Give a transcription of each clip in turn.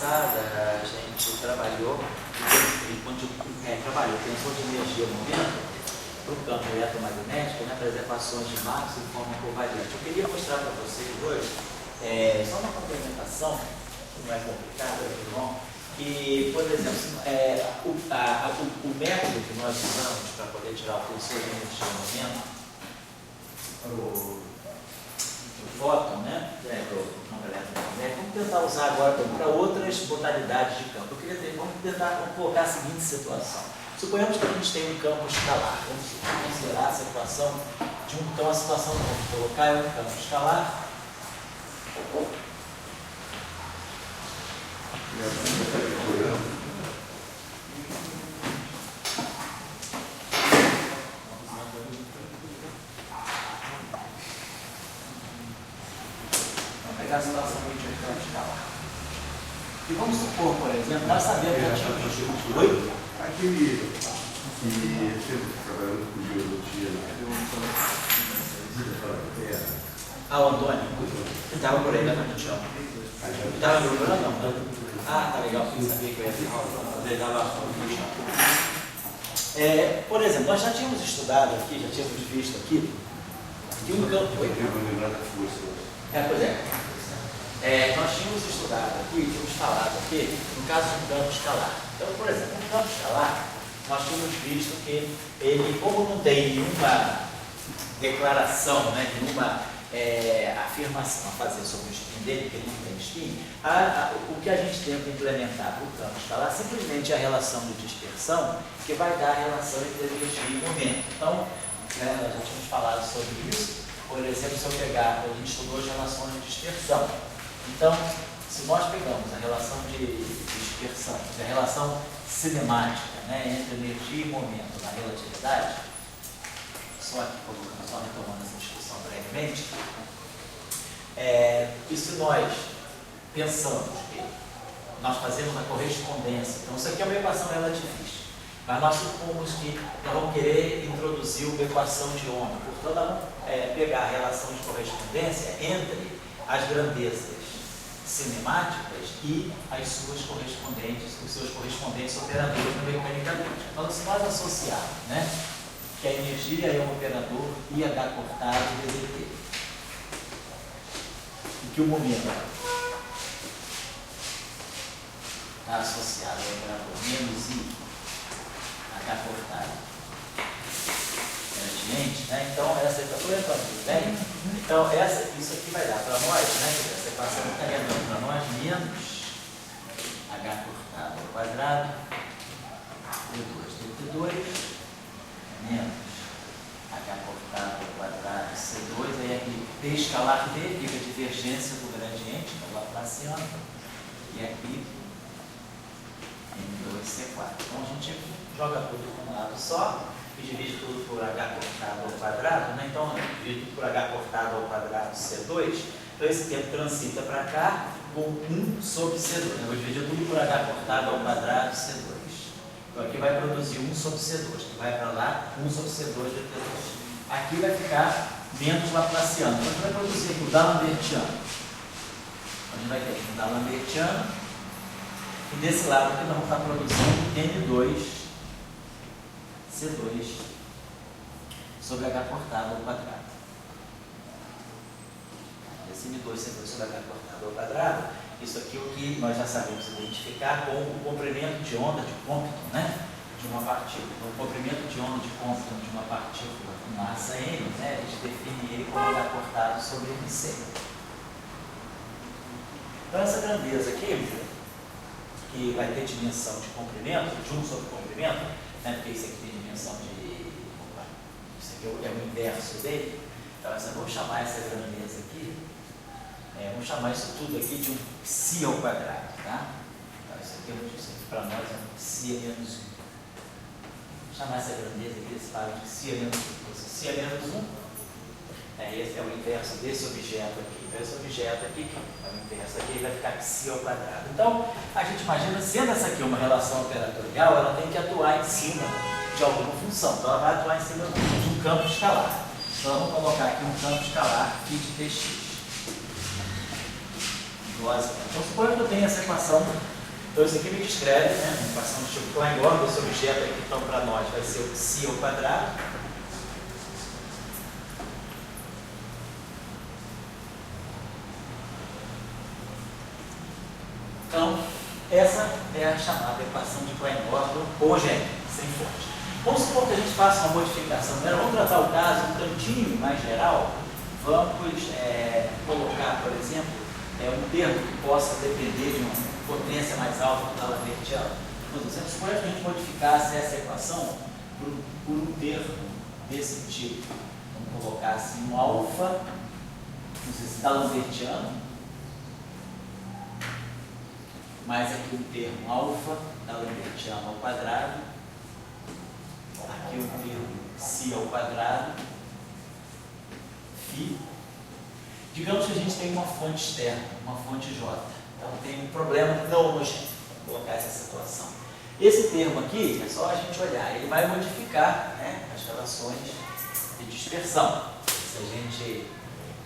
passada, a gente trabalhou, pensou de energia momento para o campo eletromagnético, né, para as equações de Marx em forma covariante. Eu queria mostrar para vocês hoje, só uma complementação, que não é complicada, é bom, que, por exemplo, o método que nós usamos para poder tirar o tensor de energia momento para o fóton, né? Vamos tentar usar agora para outras modalidades de campo. Vamos tentar colocar a seguinte situação. Suponhamos que a gente tem um campo escalar. Vamos considerar a situação de a situação que vamos colocar é um campo escalar. A situação de um campo escalar. E vamos supor, por exemplo, nós sabemos que a gente... Oi? Aquele que sempre trabalhando com geologia, o Antônio. Ele estava por aí, né, no chão. Estava no programa, não? Ah, tá legal, porque eu sabia que eu ia fazer. Ele estava no chão. Por exemplo, nós já tínhamos estudado aqui, já tínhamos visto aqui, que um campo... Oi? Pois é. Nós tínhamos estudado aqui, tínhamos falado aqui, no caso de um campo escalar. Então, por exemplo, no campo escalar, nós tínhamos visto que ele, como não tem nenhuma declaração, né, nenhuma afirmação a fazer sobre o spin dele, porque ele não tem spin, o que a gente tenta implementar para o campo escalar simplesmente é a relação de dispersão, que vai dar a relação entre energia e momento. Então, nós já tínhamos falado sobre isso. Por exemplo, se eu pegar, a gente estudou as relações de dispersão. Então, se nós pegamos a relação de dispersão, a relação cinemática, né, entre energia e momento na relatividade, só retomando essa discussão brevemente, e se nós pensamos que nós fazemos a correspondência, então isso aqui é uma equação relativista, mas nós supomos que nós vamos querer introduzir uma equação de onda, portanto, nós vamos pegar a relação de correspondência entre as grandezas cinemáticas e as suas correspondentes, os seus correspondentes operadores mecanicamente. Então, se nós associarmos, né, que a energia é um operador IH cortado DDT, e que o momento está associado ao operador menos I, H cortado gradiente, né? Então, essa equação é tudo bem? Então, isso aqui vai dar para nós, né? Essa equação estaria dando para nós menos H cortado ao quadrado D2 dt2 menos H cortado ao quadrado C2, aí aqui T escalar T fica a divergência do gradiente, do Laplaciano, e aqui M2C4. Então, a gente joga tudo com um lado só e divide tudo por H cortado ao quadrado, né? Então, divide tudo por H cortado ao quadrado C2, então esse tempo transita para cá com 1 sobre C2. Eu vou dividir tudo por H cortado ao quadrado C2. Então, aqui vai produzir 1 sobre C2, que vai para lá 1 sobre C2 de T2. Aqui vai ficar menos Laplaciano. Então, a gente vai produzir aqui o D'Alembertiano. A gente vai ter aqui o D'Alembertiano, e desse lado aqui nós vamos estar produzindo N2 C2 sobre H cortado ao quadrado. Esse M2 C2 sobre H cortado ao quadrado, isso aqui é o que nós já sabemos identificar com o comprimento de onda de Compton, né, de uma partícula. O comprimento de onda de Compton de uma partícula com massa M, né, a gente define ele como H cortado sobre MC. Então essa grandeza aqui, que vai ter dimensão de comprimento, de 1 sobre comprimento, né, porque isso aqui tem dimensão de... Isso aqui é o inverso dele. Então, vamos chamar essa grandeza aqui, vamos chamar isso tudo aqui de um psi ao quadrado, tá? Então, isso aqui para nós é um psi menos 1. Vamos chamar essa grandeza aqui, esse par de psi menos 1. Psi menos 1, esse é o inverso desse objeto aqui. Então, esse objeto aqui, que é o inverso aqui, vai ficar psi ao quadrado. Então, a gente imagina, sendo essa aqui uma relação operatorial, ela tem que atuar em cima de alguma função. Então, ela vai atuar em cima de um campo escalar. Então, vamos colocar aqui um campo escalar aqui de Tx. dose. Então, suponha que eu tenho essa equação. Então, isso aqui me descreve, né, uma equação do tipo Klein-Gordon. Esse objeto aqui, então, para nós, vai ser o psi ao quadrado. Então, essa é a chamada equação de Klein-Gordon homogênea, sem fonte. Vamos supor que a gente faça uma modificação. Vamos tratar o caso um tantinho mais geral. Vamos colocar, por exemplo, um termo que possa depender de uma potência mais alta do D'Alembert. Por exemplo, suponha que a gente modificasse essa equação por um termo desse tipo. Vamos colocar assim um alfa, não sei se D'Alembertiano, mais aqui um termo alfa D'Alembertiano ao quadrado, aqui um termo psi ao quadrado, φ. Digamos que a gente tem uma fonte externa, uma fonte J. Então tem um problema não homogêneo. Vou colocar essa situação. Esse termo aqui, é só a gente olhar, ele vai modificar, né, as relações de dispersão. Se a gente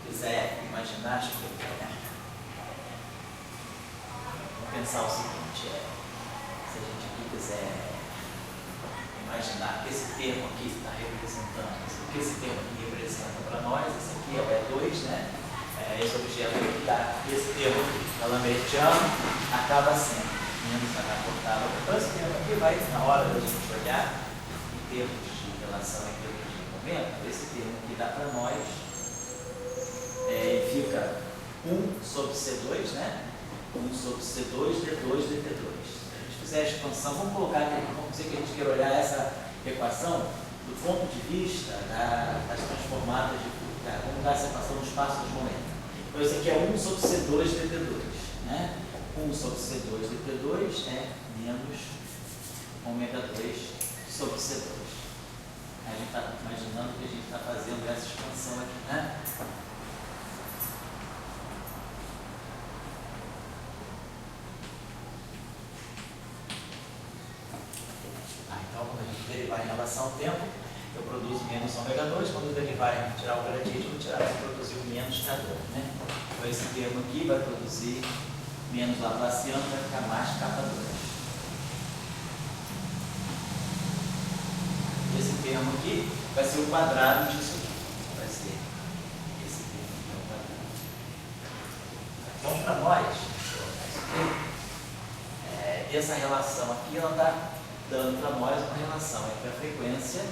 quiser imaginar, deixa eu ver, vamos pensar o seguinte, se a gente aqui quiser imaginar que esse termo aqui está representando, o que esse termo aqui representa para nós, esse aqui é o E2, né? Esse objeto aqui dá, esse termo aqui, D'Alembertiano, acaba sendo menos H cortado. Então esse termo aqui vai, na hora da gente olhar, em termos de relação entre energia e momento, esse termo aqui dá para nós, fica 1 sobre C2, né? 1 sobre C2, D2, DT2. Se a gente fizer a expansão, vamos colocar aqui, vamos dizer que a gente quer olhar essa equação do ponto de vista das transformadas vamos dar essa equação no espaço dos momentos. Então, esse aqui é 1 sobre C2 dt2. Né? 1 sobre C2 dt2 é menos ômega 2 sobre C2. A gente está imaginando que a gente está fazendo essa expansão aqui, né? Então, quando a gente derivar em relação ao tempo, eu produzo menos ômega 2, quando eu derivar e tirar o gradiente, eu vou produzir o menos K2, né? Então esse termo aqui vai produzir menos Laplaciano, vai ficar mais K2. Esse termo aqui vai ser o quadrado disso aqui. Vai ser esse termo aqui, é o quadrado. Então, para nós, essa relação aqui, ela está dando para nós uma relação entre a frequência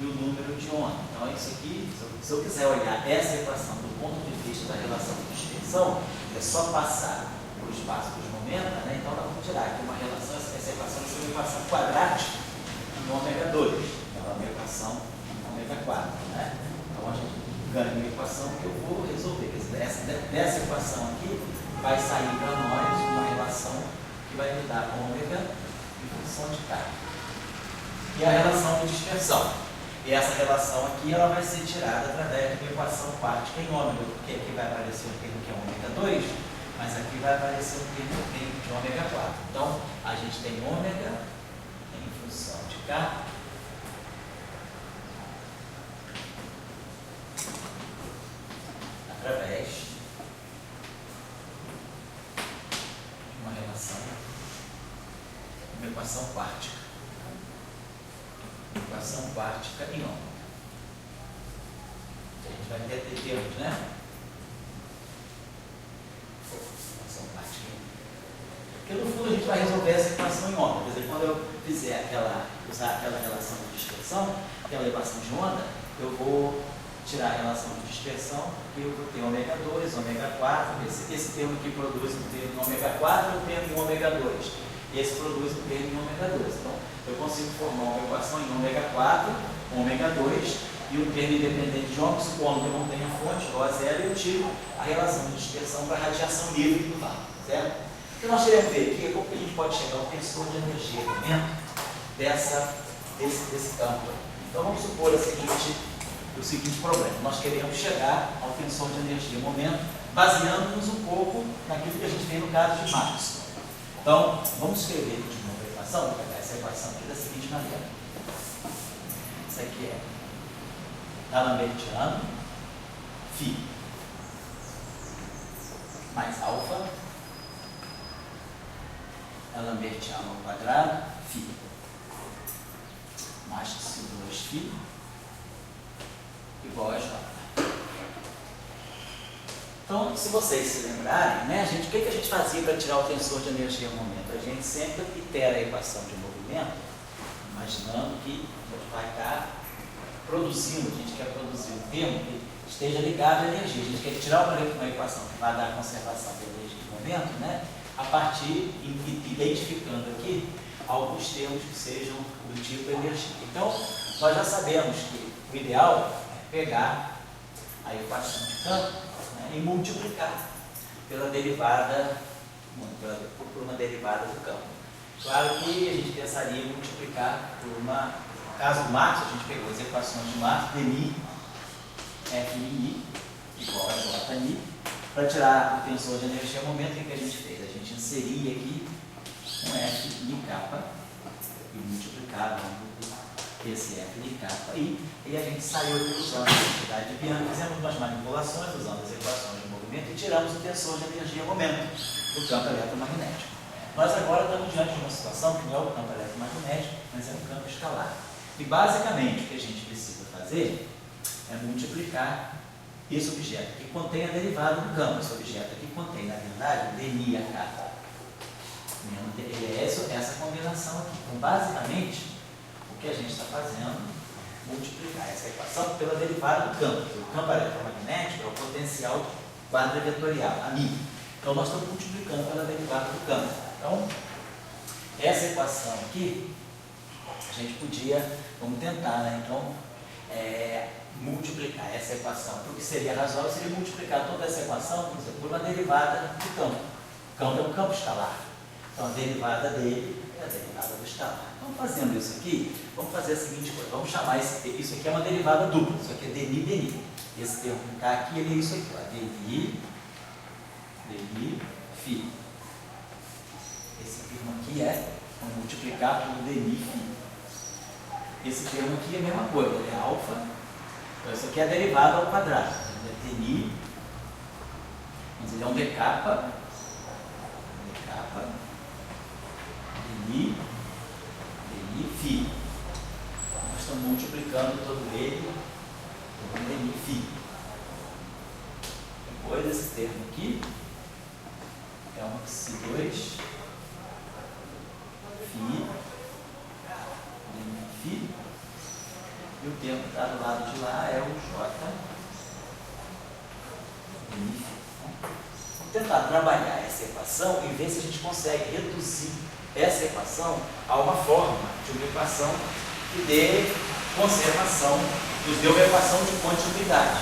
e o número de onda. Então, isso aqui, se eu quiser olhar essa equação do ponto de vista da relação de dispersão, é só passar por espaço dos momentos, né? Então, nós vamos tirar aqui uma relação, essa equação vai ser uma equação quadrática em ômega 2. Então, é uma equação em ômega 4, né? Então, a gente ganha uma equação que eu vou resolver. Dessa equação aqui, vai sair para nós uma relação que vai me dar ômega em função de K. E a relação de dispersão. E essa relação aqui, ela vai ser tirada através de uma equação quântica em ômega, porque aqui vai aparecer um termo que é ômega 2, mas aqui vai aparecer um termo de ômega 4. Então, a gente tem ômega em função de K através de uma relação, uma equação quântica. Equação quântica em ômega. A gente vai ter termos, né? Equação quântica em ômega. Porque no fundo a gente vai resolver essa equação em ômega. Quer dizer, quando eu fizer usar aquela relação de dispersão, aquela equação de onda, eu vou tirar a relação de dispersão, que eu vou ter ômega 2, ômega 4. Esse termo aqui produz um termo em ômega 4 e um termo em ômega 2. Esse produz um termo em ômega 2. Então, eu consigo formar uma equação em ômega 4, ômega 2 e um termo independente de ômega, supondo que eu não tenha fonte, ρ zero, eu tiro a relação de dispersão para a radiação livre do vácuo, certo? Então, nós queremos ver aqui como que a gente pode chegar ao tensor de energia momento desse campo. Então, vamos supor o seguinte problema. Nós queremos chegar ao tensor de energia momento baseando-nos um pouco naquilo que a gente tem no caso de Maxwell. Então, vamos escrever de novo a equação, vou pegar essa equação aqui da seguinte maneira. Isso aqui é D'Alembertiano, φ mais alfa lambertiana ao quadrado, φ. Mais que 2φ igual a J. Então, se vocês se lembrarem, né, o que a gente fazia para tirar o tensor de energia ao momento? A gente sempre itera a equação de movimento, imaginando que a gente vai estar produzindo, a gente quer produzir um termo que esteja ligado à energia. A gente quer tirar uma equação que vai dar a conservação da energia do momento, né, a partir, identificando aqui alguns termos que sejam do tipo energia. Então, nós já sabemos que o ideal é pegar a equação de campo, né, e multiplicar pela derivada, por uma derivada do campo. Claro que a gente pensaria em multiplicar por uma, no caso do Marx, a gente pegou as equações de Marx, dmi, FI igual a JI, para tirar o tensor de energia ao momento. O que a gente fez? A gente inseria aqui um F de K e multiplicava esse F de K e a gente saiu usando a quantidade de Bianchi, fizemos umas manipulações usando as equações de movimento e tiramos o tensor de energia ao momento do campo eletromagnético. Nós agora estamos diante de uma situação que não é o campo eletromagnético, mas é um campo escalar. E basicamente o que a gente precisa fazer é multiplicar esse objeto que contém a derivada do campo. Esse objeto aqui contém, na verdade, dni a k. É essa combinação aqui. Então, basicamente, o que a gente está fazendo é multiplicar essa equação pela derivada do campo. O campo eletromagnético é o potencial quadrivetorial, a μ. Então, nós estamos multiplicando pela derivada do campo. Então, essa equação aqui, a gente podia, vamos tentar, né? Então, multiplicar essa equação. O que seria razoável seria multiplicar toda essa equação, por exemplo, por uma derivada do campo. O campo é um campo escalar. Então, a derivada dele é a derivada do escalar. Então, fazendo isso aqui, vamos fazer a seguinte coisa. Vamos chamar isso aqui é uma derivada dupla. Isso aqui é dni, dni. Esse termo que está aqui, ele é isso aqui. Ó, dni, φ. Esse termo aqui vamos multiplicar por dni, φ. Esse termo aqui é a mesma coisa, ele é alfa. Então, isso aqui é a derivada ao quadrado. Ele é dni, mas ele é um dk, dni, φ. Nós estamos multiplicando todo ele por dni, φ. Depois, esse termo aqui é um x2 φ, dni, φ. E o termo que está do lado de lá é o J dni, φ. Vamos tentar trabalhar essa equação e ver se a gente consegue reduzir essa equação a uma forma de uma equação que dê conservação, nos dê uma equação de continuidade.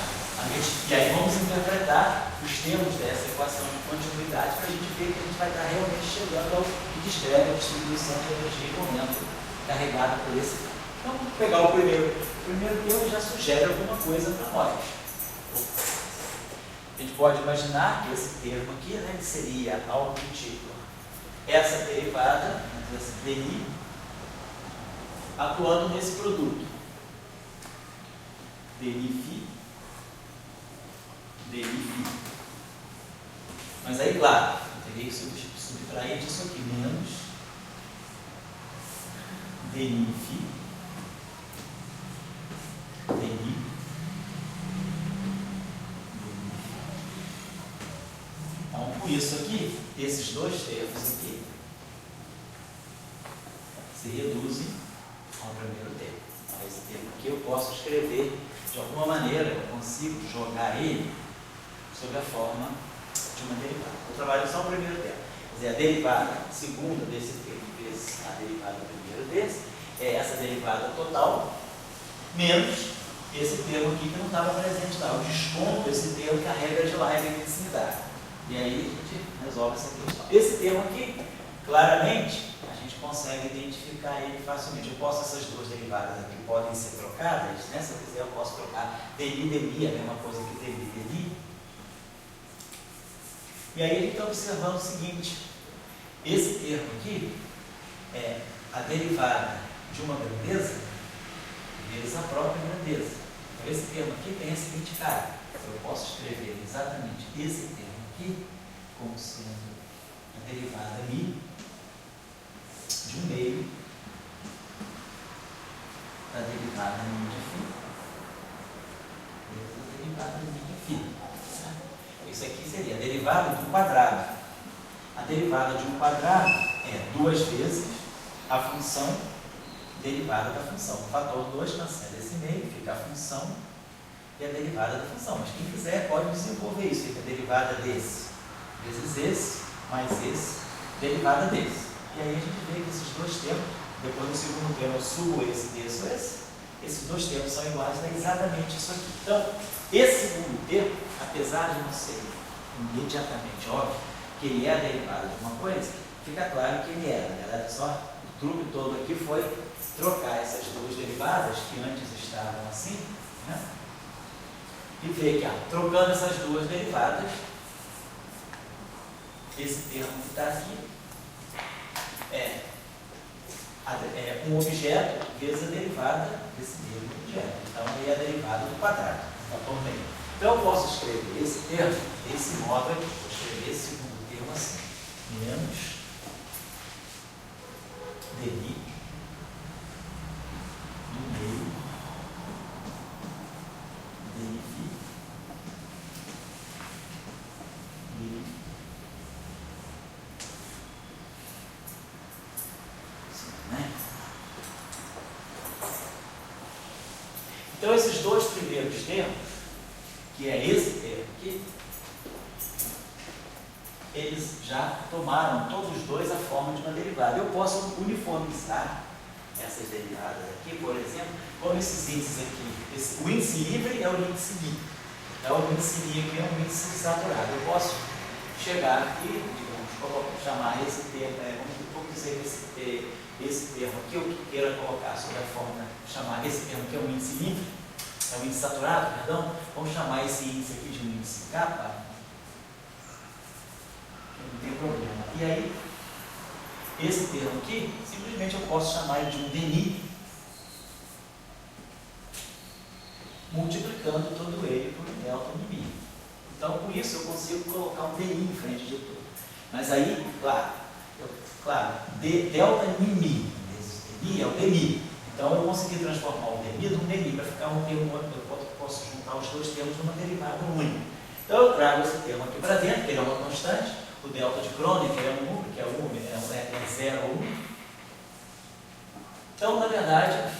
E aí vamos interpretar os termos dessa equação de continuidade para a gente ver que a gente vai estar realmente chegando ao que descreve a distribuição de energia em momento carregada por esse campo. Então, vamos pegar o primeiro. O primeiro termo já sugere alguma coisa para nós. A gente pode imaginar que esse termo aqui, né, seria algo do tipo essa derivada, esse dni, atuando nesse produto. Dni, φ, dni, φ. Mas aí, claro, eu teria que subtrair disso aqui, menos dni, φ, dni, então, por isso aqui, esses dois termos aqui se reduzem ao primeiro termo. Então, esse termo aqui eu posso escrever de alguma maneira, eu consigo jogar ele sob a forma de uma derivada. Eu trabalho só o primeiro termo. Quer dizer, a derivada segunda desse termo vezes a derivada primeiro desse é essa derivada total menos esse termo aqui que não estava presente lá. Eu desconto esse termo que a regra de lá é vicinidade. E aí a gente resolve essa questão. Esse termo aqui, claramente, a gente consegue identificar ele facilmente. Eu posso, essas duas derivadas aqui podem ser trocadas, né? Se eu quiser eu posso trocar dni, dni, a mesma coisa que dni, dni. E aí a gente está observando o seguinte, esse termo aqui é a derivada de uma grandeza vezes a própria grandeza. Então esse termo aqui tem a seguinte cara. Eu posso escrever exatamente esse termo aqui como sendo a derivada μ derivada de um quadrado é 2 vezes a função derivada da função. O fator 2 cancela esse meio, fica a função e a derivada da função. Mas quem quiser pode desenvolver isso. Fica a derivada desse vezes esse, mais esse, derivada desse. E aí a gente vê que esses dois termos, depois no segundo termo eu subo esse, desço esse, esses dois termos são iguais, é exatamente isso aqui. Então, esse segundo termo, apesar de não ser imediatamente óbvio que ele é a derivada de uma coisa, fica claro que ele é. Na verdade, só o truque todo aqui foi trocar essas duas derivadas, que antes estavam assim, né? E ver que, trocando essas duas derivadas, esse termo que está aqui é um objeto vezes a derivada desse mesmo objeto. Então, ele é a derivada do quadrado. Tá por meio. Então, eu posso escrever esse termo desse modo aqui. Vou escrever esse segundo termo assim. Menos dni do meio dni né? Então, esses dois primeiros termos, que é esse termo aqui, eles já tomaram todos os dois a forma de uma derivada. Eu posso uniformizar essas derivadas aqui, por exemplo, como esses índices aqui. O índice livre é o índice livre. Então, o índice livre é um índice saturado. Eu posso chegar aqui, digamos, chamar esse termo, vamos dizer esse termo aqui, eu queira colocar sob a forma, chamar esse termo que é um índice livre, é um índice saturado, perdão, vamos chamar esse índice aqui de um índice kappa, não tem problema. E aí, esse termo aqui, simplesmente eu posso chamar ele de um dni, multiplicando todo ele por delta mi. Então, com isso, eu consigo colocar um dni em frente de tudo. Mas aí, claro, delta mi, dni é o dni. Então, eu consegui transformar o dni num dni, para ficar um termo, eu posso juntar os dois termos numa derivada única. Então, eu trago esse termo aqui para dentro, que ele é uma constante, o delta de Kronecker é um número, que é 0 ou 1. Então, na verdade,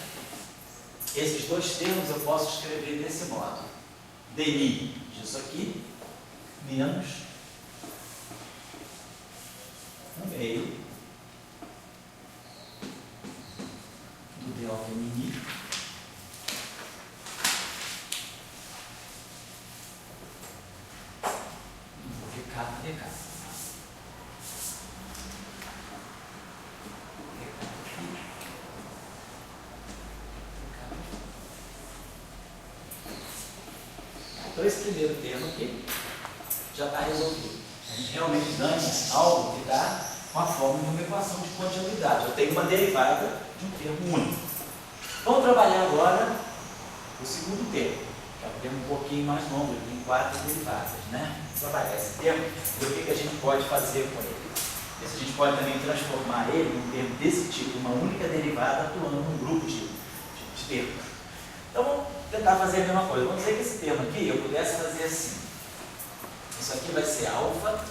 esses dois termos eu posso escrever desse modo. dni disso aqui, menos um meio do delta mini do dk. Então, esse primeiro termo aqui já está resolvido. A gente realmente ganha algo que dá uma forma de uma equação de continuidade. Eu tenho uma derivada de um termo único. Vamos trabalhar agora o segundo termo, que é um termo um pouquinho mais longo, ele tem 4 derivadas, né? Vamos trabalhar esse termo e ver o que a gente pode fazer com ele. Ver se a gente pode também transformar ele em um termo desse tipo, uma única derivada atuando num grupo de termos. Então, vamos tentar fazer a mesma coisa. Vamos dizer que esse termo aqui eu pudesse fazer assim. Isso aqui vai ser alfa, vamos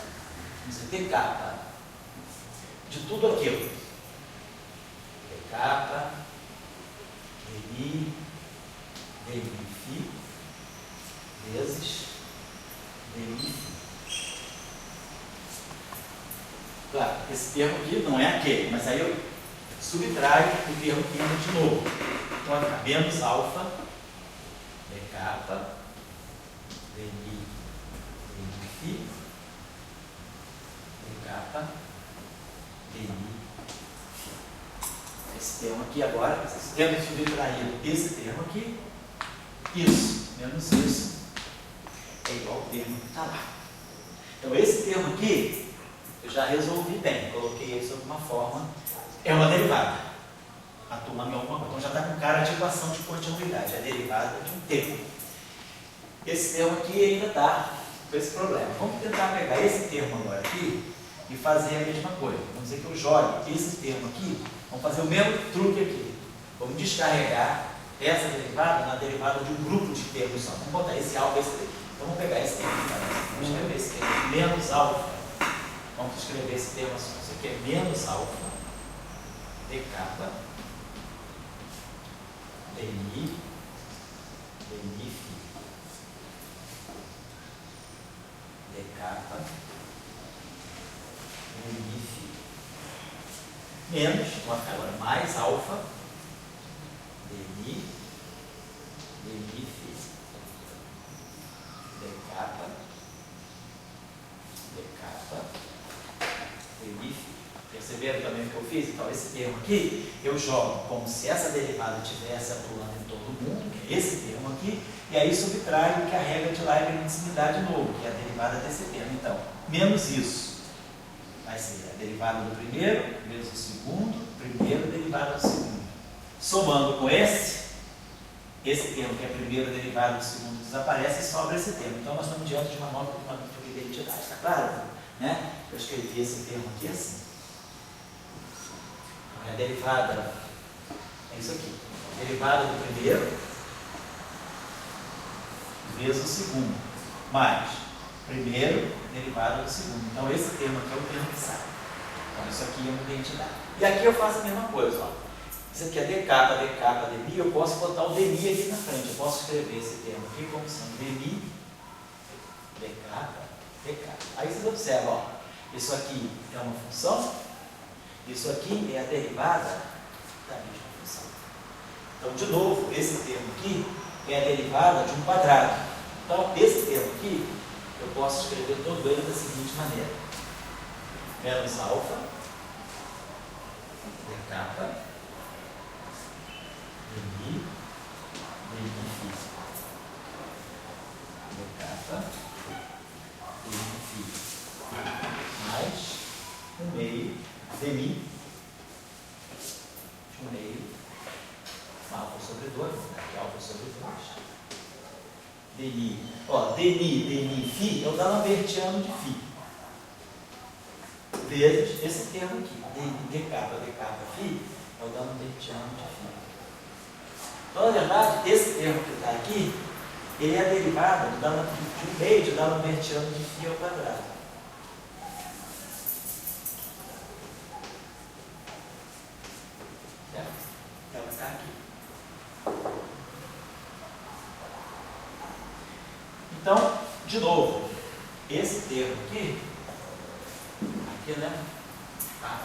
dizer dk, de tudo aquilo. dk, dni, dnφ, vezes dnφ. Claro, esse termo aqui não é aquele, mas aí eu subtraio o termo que entra de novo. Então, vai ficar menos alfa, dk, dni, dnφ, dk, dni. Esse termo aqui agora, tendo subtraído esse termo aqui, isso menos isso é igual ao termo que está lá. Então, esse termo aqui, eu já resolvi bem, coloquei ele sob uma forma, é uma derivada, atuando em alguma coisa. Então, já está com cara de equação de continuidade, é a derivada de um termo. Esse termo aqui ainda está com esse problema. Vamos tentar pegar esse termo agora aqui e fazer a mesma coisa. Vamos dizer que eu jogue esse termo aqui, vamos fazer o mesmo truque aqui. Vamos descarregar essa derivada na derivada de um grupo de termos só. Vamos botar esse alfa, esse aqui. Então, vamos pegar esse termo aqui. Vamos escrever esse termo. Menos alfa Vamos escrever esse termo assim. Isso aqui é menos alfa d kappa dni φ d kappa dni φ menos, vou ficar agora, mais alfa dni φ d kappa dni φ. Perceberam também o que eu fiz? Então, esse termo aqui, eu jogo como se essa derivada estivesse atuando em todo mundo, que é esse termo aqui, e aí subtraio que a regra de Leibniz me dá de novo, que é a derivada desse termo. Então, menos isso vai ser a derivada do primeiro, menos o segundo, primeiro derivada do segundo. Somando com esse termo, que é a primeira derivada do segundo, desaparece e sobra esse termo. Então, nós estamos diante de uma nova identidade. Está claro? Né? Eu escrevi esse termo aqui assim. A derivada é isso aqui. A derivada do primeiro vezes o segundo, mais primeiro derivada do segundo. Então, esse termo aqui é o termo que sai. Então, isso aqui é uma identidade. E aqui eu faço a mesma coisa. Ó. Isso aqui é d kappa, dmi. Eu posso botar o dmi aqui na frente. Eu posso escrever esse termo aqui como sendo dmi, d kappa. Aí vocês observam, ó, isso aqui é uma função, isso aqui é a derivada da mesma função. Então, de novo, esse termo aqui é a derivada de um quadrado. Então, esse termo aqui, eu posso escrever todo ele da seguinte maneira. Menos alfa, d kappa, dmi φ. D kappa, dmi φ. Mais 1/2 dmi, 1/2 alfa sobre 2, aqui alfa sobre 2. Dni, ó, dni φ é o D'Alembertiano de φ. Vezes esse termo aqui, d kappa φ é o D'Alembertiano de φ. Então, na verdade, esse termo que está aqui, ele é a derivada de 1/2 de D'Alembertiano de φ ao quadrado. Ela está aqui. Então, de novo, esse termo aqui, né?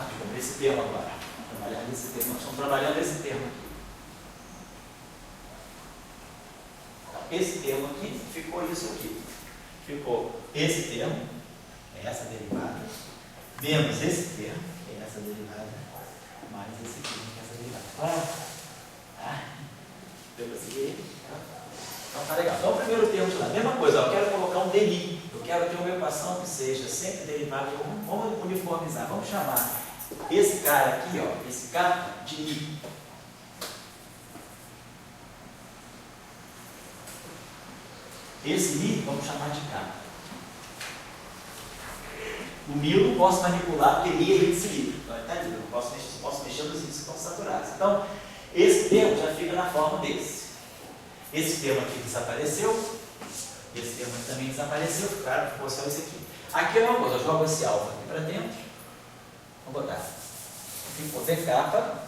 Desculpa, esse termo agora. Trabalhando esse termo, nós estamos trabalhando esse termo aqui. Esse termo aqui ficou isso aqui. Ficou esse termo, essa derivada, menos esse termo, que é essa derivada, mais esse termo, que é essa derivada. Claro? Deu para seguir? Então tá legal. Então o primeiro termo de lá, mesma coisa, ó, eu quero colocar um dni, eu quero ter uma equação que seja sempre derivada, vamos uniformizar, vamos chamar esse cara aqui, ó, esse K de I. Esse I, vamos chamar de K. O mi eu não posso manipular, porque mi é índice livre. Então, ele está livre, eu posso mexer nos índices que estão saturados. Então, esse termo já fica na forma desse. Esse termo aqui desapareceu. Esse termo aqui também desapareceu. Claro, ficou só esse aqui. Aqui é uma coisa, eu jogo esse alfa aqui para dentro. Vou botar. Ficou d kappa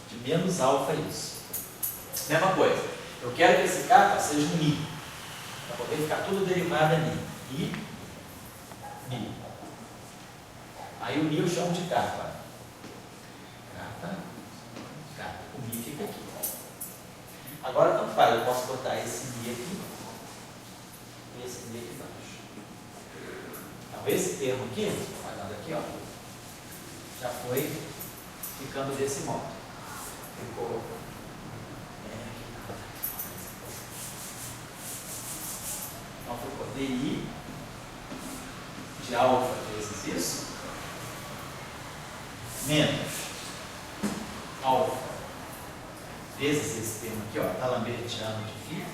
de menos alfa isso. Mesma coisa. Eu quero que esse kappa seja um mi. Para poder ficar tudo derivado em mi. Mi. Aí o mi eu chamo de kappa. Kappa. O mi fica aqui. Agora, tanto faz, eu posso botar esse mi aqui e esse mi aqui embaixo. Então, esse termo aqui, olhando aqui, ó, já foi ficando desse modo. Ficou. Então, ficou di de alfa vezes isso, menos alfa vezes esse termo aqui, ó, D'Alembertiano de φ,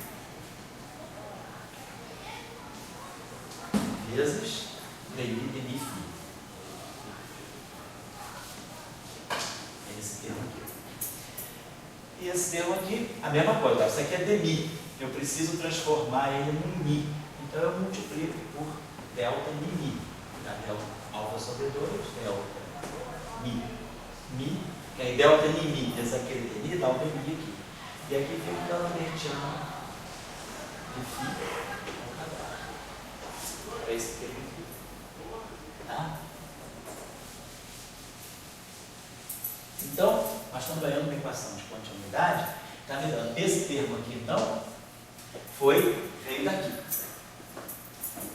vezes dni φ. Esse termo aqui. E esse termo aqui, a mesma coisa, isso aqui é dmi. Eu preciso transformar ele num mi. Então eu multiplico por delta mi. dá delta alfa sobre 2, delta mi. Mi, que aí delta em mi, esse aqui é mi, delta em mi aqui. E aqui fica o mediano de φ ao quadrado. É esse termo aqui. Tá? Então, nós estamos ganhando uma equação de continuidade, está me dando esse termo aqui, então, veio daqui.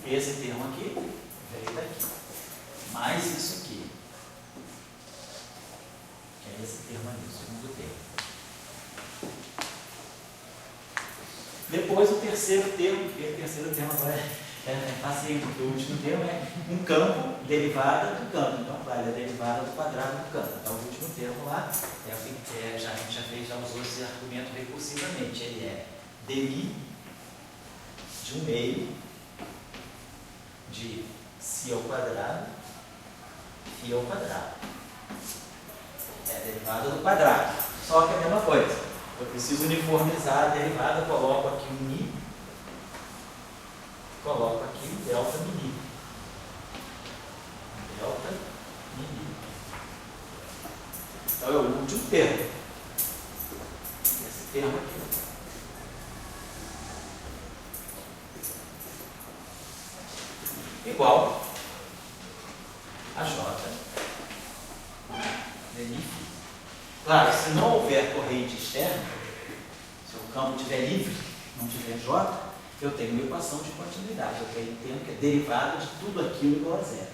Esse termo aqui veio daqui. Mais isso aqui. Que é esse termo ali, o segundo termo. Depois o terceiro termo, que o terceiro termo agora é fácil, porque o último termo é um campo derivada do campo. Então, claro, ele é derivada do quadrado do campo. Então, o último termo lá, a gente já usou esse argumento recursivamente. Ele é dmi de 1 meio de si ao quadrado, φ ao quadrado. É a derivada do quadrado. Só que é a mesma coisa. Eu preciso uniformizar a derivada, coloco aqui um mi, coloco aqui um delta mi. Delta mi. Então é o último termo. Esse termo aqui. Igual a J dmi φ. Claro, se não houver corrente externa, se o campo estiver livre, não tiver J, eu tenho uma equação de continuidade. Eu tenho um termo que é derivada de tudo aquilo igual a zero.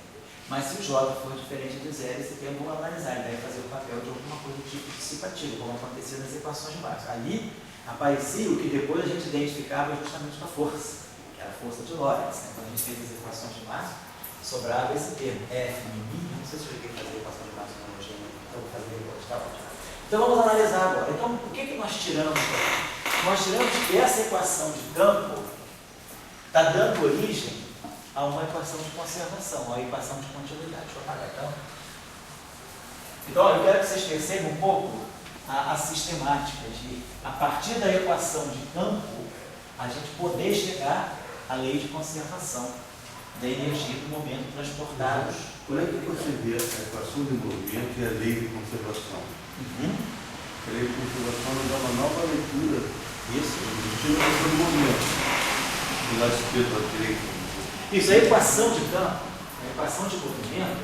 Mas se o J for diferente de zero, esse termo vamos analisar. Ele deve fazer o papel de alguma coisa do tipo dissipativo, como aconteceu nas equações de Marx. Ali aparecia o que depois a gente identificava justamente com a força, que era a força de Lorentz. Quando a gente fez as equações de Marx, sobrava esse termo, F, mi, não sei se eu cheguei a fazer a equação de Marx na analogia, então vou fazer depois, está ótimo. Então vamos analisar agora. Então, o que nós tiramos aqui? Nós tiramos que essa equação de campo está dando origem a uma equação de conservação, uma equação de continuidade. Deixa eu apagar então. Então, eu quero que vocês percebam um pouco a sistemática de, a partir da equação de campo, a gente poder chegar à lei de conservação da energia do momento transportados. Como é que você vê a equação de movimento e a lei de conservação? A lei de conservação nos dá uma nova leitura. Isso. Do movimento. Do lado esquerdo à direita. Isso, a equação de campo, a equação de movimento,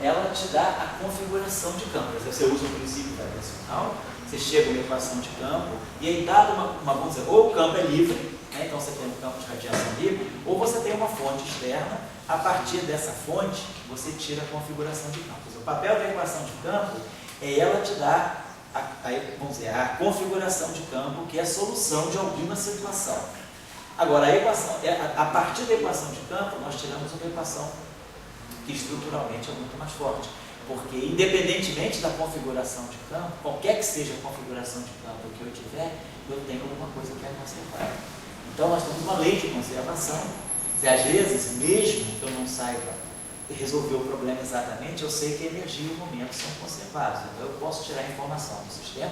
ela te dá a configuração de campo. Você usa o princípio gravitacional, você chega a uma equação de campo, e aí dado vamos dizer, ou o campo é livre, né, então você tem um campo de radiação livre, ou você tem uma fonte externa, a partir dessa fonte, você tira a configuração de campo. O papel da equação de campo é ela te dar vamos dizer, a configuração de campo, que é a solução de alguma situação. Agora, a partir da equação de campo, nós tiramos uma equação que estruturalmente é muito mais forte. Porque, independentemente da configuração de campo, qualquer que seja a configuração de campo que eu tiver, eu tenho alguma coisa que é conservada. Então, nós temos uma lei de conservação. E, às vezes, mesmo que eu não saiba resolver o problema exatamente, eu sei que a energia e o momento são conservados. Então, eu posso tirar a informação do sistema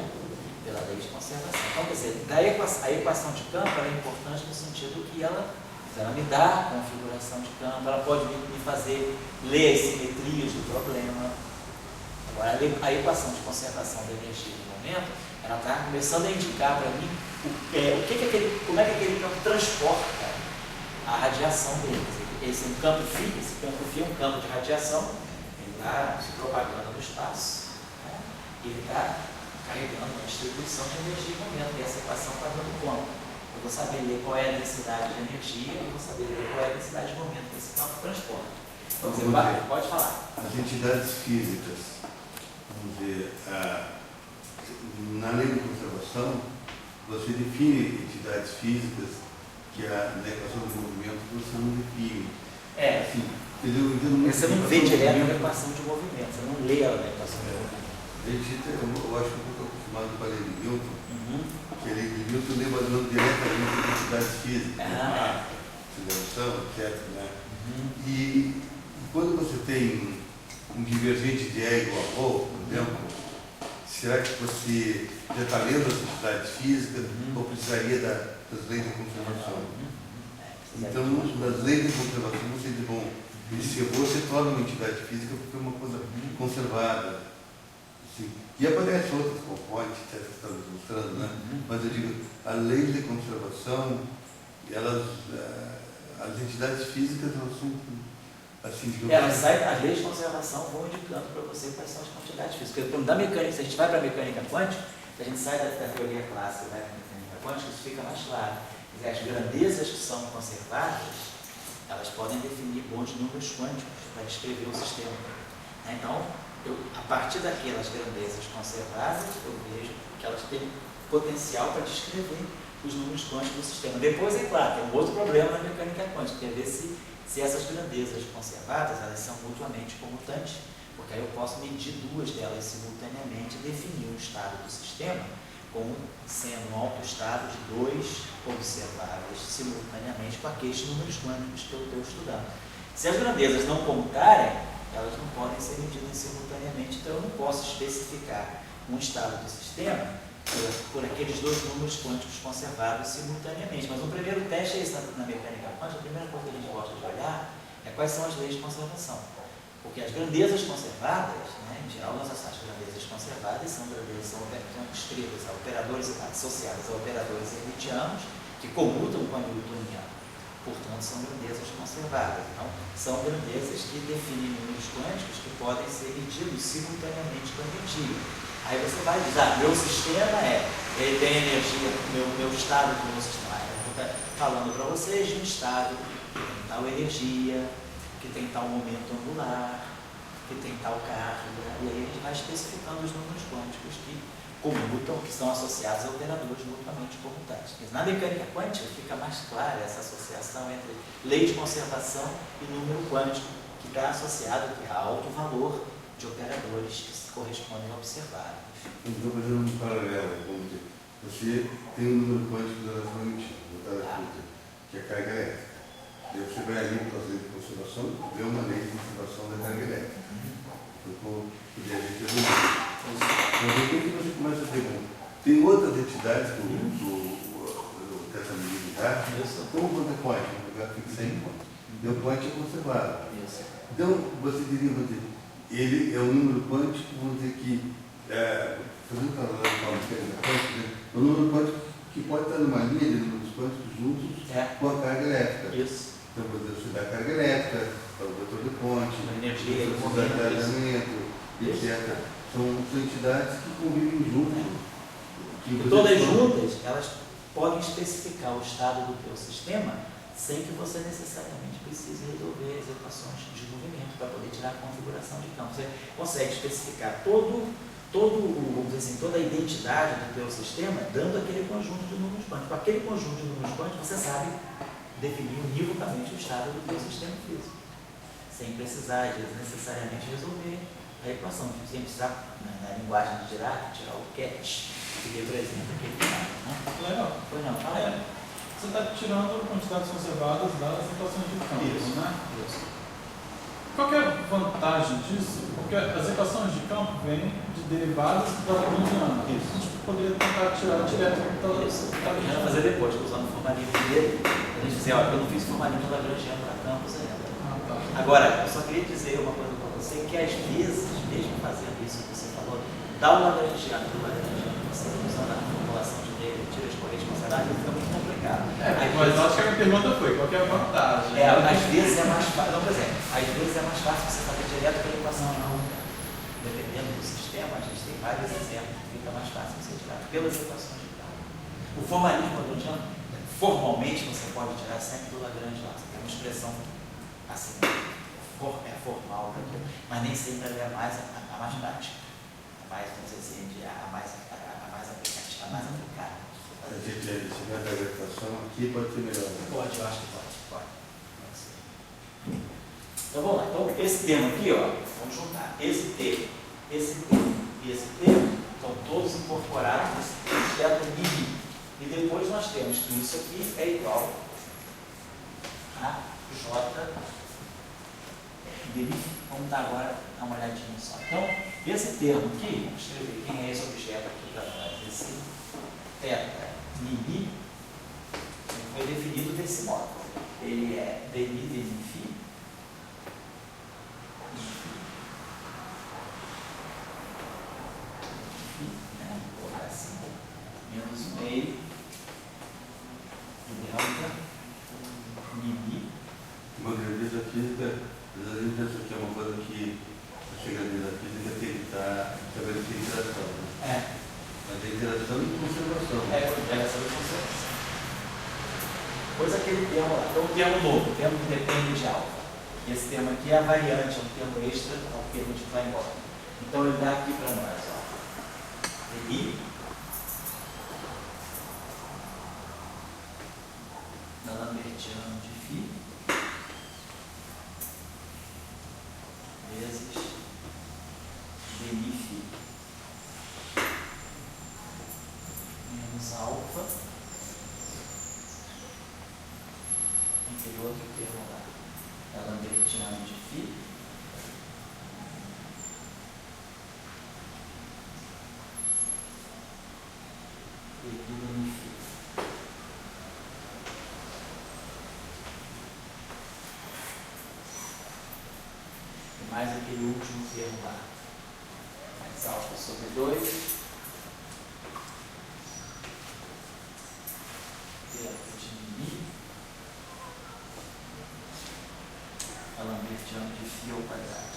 pela lei de conservação. Então, quer dizer, a equação de campo é importante no sentido que ela me dá a configuração de campo, ela pode me fazer ler as simetrias do problema. Agora, a equação de conservação da energia do momento, ela está começando a indicar para mim como é que aquele campo transporta a radiação dele. Esse é um campo φ, esse campo φ é um campo de radiação, ele está se propagando no espaço, né? E ele está carregando uma distribuição de energia e momento, e essa equação está dando conta. Eu vou saber ler qual é a densidade de energia e vou saber ler qual é a densidade de momento que esse campo transporta. Então, você pode falar. As entidades físicas, vamos dizer, na lei de conservação, você define entidades físicas que na equação de movimento você não define. Assim, Você não vê direto na equação de movimento, você não lê ela na equação de movimento. Eu acho que eu estou acostumado com a lei de Newton, que a lei de Newton lê baseando diretamente em entidades físicas, aceleração, etc. Né? E quando você tem um divergente de E igual a ρ, por exemplo, será que você já está lendo as entidades físicas ou precisaria das leis de conservação? Então, nas leis de conservação, você diz, bom, E se você torna uma entidade física porque é uma coisa conservada. Assim, e aparece outras componentes, etc., que estamos mostrando, né? Mas eu digo, a lei de conservação, as entidades físicas, elas são assim, As leis de conservação vão indicando para você quais são as quantidades físicas. Porque da mecânica, se a gente vai para a mecânica quântica, se a gente sai da teoria clássica e vai para a mecânica quântica, isso fica mais claro. Quer dizer, as grandezas que são conservadas, elas podem definir bons números quânticos para descrever o sistema. Então, a partir daquelas grandezas conservadas, eu vejo que elas têm potencial para descrever os números quânticos do sistema. Depois, é claro, tem um outro problema na mecânica quântica, que é ver se essas grandezas conservadas, elas são mutuamente comutantes, porque aí eu posso medir duas delas simultaneamente e definir um estado do sistema como sendo um autoestado de dois observáveis simultaneamente com aqueles números quânticos que eu estou estudando. Se as grandezas não comutarem, elas não podem ser medidas simultaneamente, então eu não posso especificar um estado do sistema por aqueles dois números quânticos conservados simultaneamente. Mas o primeiro teste é esse na mecânica quântica. A primeira coisa que a gente gosta de olhar é quais são as leis de conservação. Porque as grandezas conservadas, né, em geral, as grandezas conservadas são descritas a operadores associadas a operadores hermitianos que comutam com a newtoniana. Portanto, são grandezas conservadas. Então, são grandezas que definem números quânticos que podem ser medidos simultaneamente com a energia. Aí você vai dizer, meu sistema ele tem energia, meu estado do meu sistema. Eu estou falando para vocês de um estado que tem tal energia, que tem tal momento angular, que tem tal carga, e aí a gente vai especificando os números quânticos que comutam, que são associados a operadores mutuamente comutantes. Na mecânica quântica fica mais clara essa associação entre lei de conservação e número quântico, que está associado a alto valor de operadores que se correspondem a observar. Então, fazendo um paralelo, vamos dizer, você tem um número quântico relativamente mutado, que é a carga elétrica. Daí você vai ali para as leis de conservação, vê uma lei de conservação da carga elétrica. Então, podia gente resumir. Mas o que você começa a ter? Tem outras entidades dessa mediunidade, como o ponto quântico, um lugar fixa em ponto. E o quântico é conservado. Então, você diria, ele é um número quântico, vamos dizer que, fazendo um paralelo com a mecânica quântica, é um número quântico que pode estar numa linha de números quânticos juntos com a carga elétrica. Isso. Então, você dá carga elétrica, para o vetor de ponte, energia, carregamento, etc. São entidades que convivem juntas. E todas juntas, elas podem especificar o estado do teu sistema sem que você necessariamente precise resolver as equações de movimento para poder tirar a configuração de campo. Você consegue especificar vamos dizer assim, toda a identidade do teu sistema dando aquele conjunto de números quânticos. Com aquele conjunto de números quânticos, você sabe definir univocamente o estado do teu sistema físico, sem precisar necessariamente resolver a equação, sem precisar, na linguagem de Dirac, tirar o catch que representa aquele estado. Legal. Pois não, fala aí. Você está tirando quantidades conservadas das equações de campo, né? Isso. Qual que é a vantagem disso? Porque as equações de campo vêm de derivadas da Lagrangiana. A gente poderia tentar tirar direto da Isso. Eu vou fazer depois, usando o formalismo dele, a gente dizer, eu não fiz formalismo da Lagrangiana para campos ainda. Tá. Agora, eu só queria dizer uma coisa para você, que às vezes, mesmo fazendo isso que você falou, dá uma Lagrangiana do Lagrangiano, você usando a formulação de dele, tira as correntes conservadas, fica muito complicado. Mas acho que a minha pergunta foi, qual que é a vantagem? Às vezes é mais fácil, por exemplo, às vezes é mais fácil você fazer direto pela equação não. Dependendo do sistema, a gente tem vários exemplos que fica mais fácil você tirar pelas equações de campo. O formalismo lagrangiano, formalmente você pode tirar sempre do Lagrange lá, você tem uma expressão assim, formal, mas nem sempre ela é a mais prática, a mais, vamos dizer assim, a mais aplicativa, a mais aplicada. A gente tiver da gravitação aqui pode ser melhor. Né? Pode, eu acho que pode ser. Então vamos lá. Então esse termo aqui, ó, vamos juntar. Esse termo e esse termo estão todos incorporados nesse delta μ. E depois nós temos que isso aqui é igual a J dμ. Vamos dar agora uma olhadinha só. Então, esse termo aqui, vamos escrever quem é esse objeto aqui para nós. Esse θ μ foi definido desse modo. Ele é dμ dμ φ φ, né? Vou colocar assim, menos 1 meio de delta mi. Uma grandeza física, às vezes a gente pensa que é uma coisa que a grandeza física tem que estar estabelecida em interação. Né? Mas é interação e conservação. Interação e conservação. Depois aquele termo lá, então o termo novo, o termo que depende de alfa. Esse termo aqui é a variante, é um termo extra ao que a gente vai embora. Então ele dá aqui para nós, ó. Li da Lambertiano de φ vezes dmi φ menos alfa, aquele outro termo lá, da Lambertiano de φ e dmi φ. Mais aquele último termo lá, mais alfa sobre 2, delta de mi, a Lambertiano de φ ao quadrado.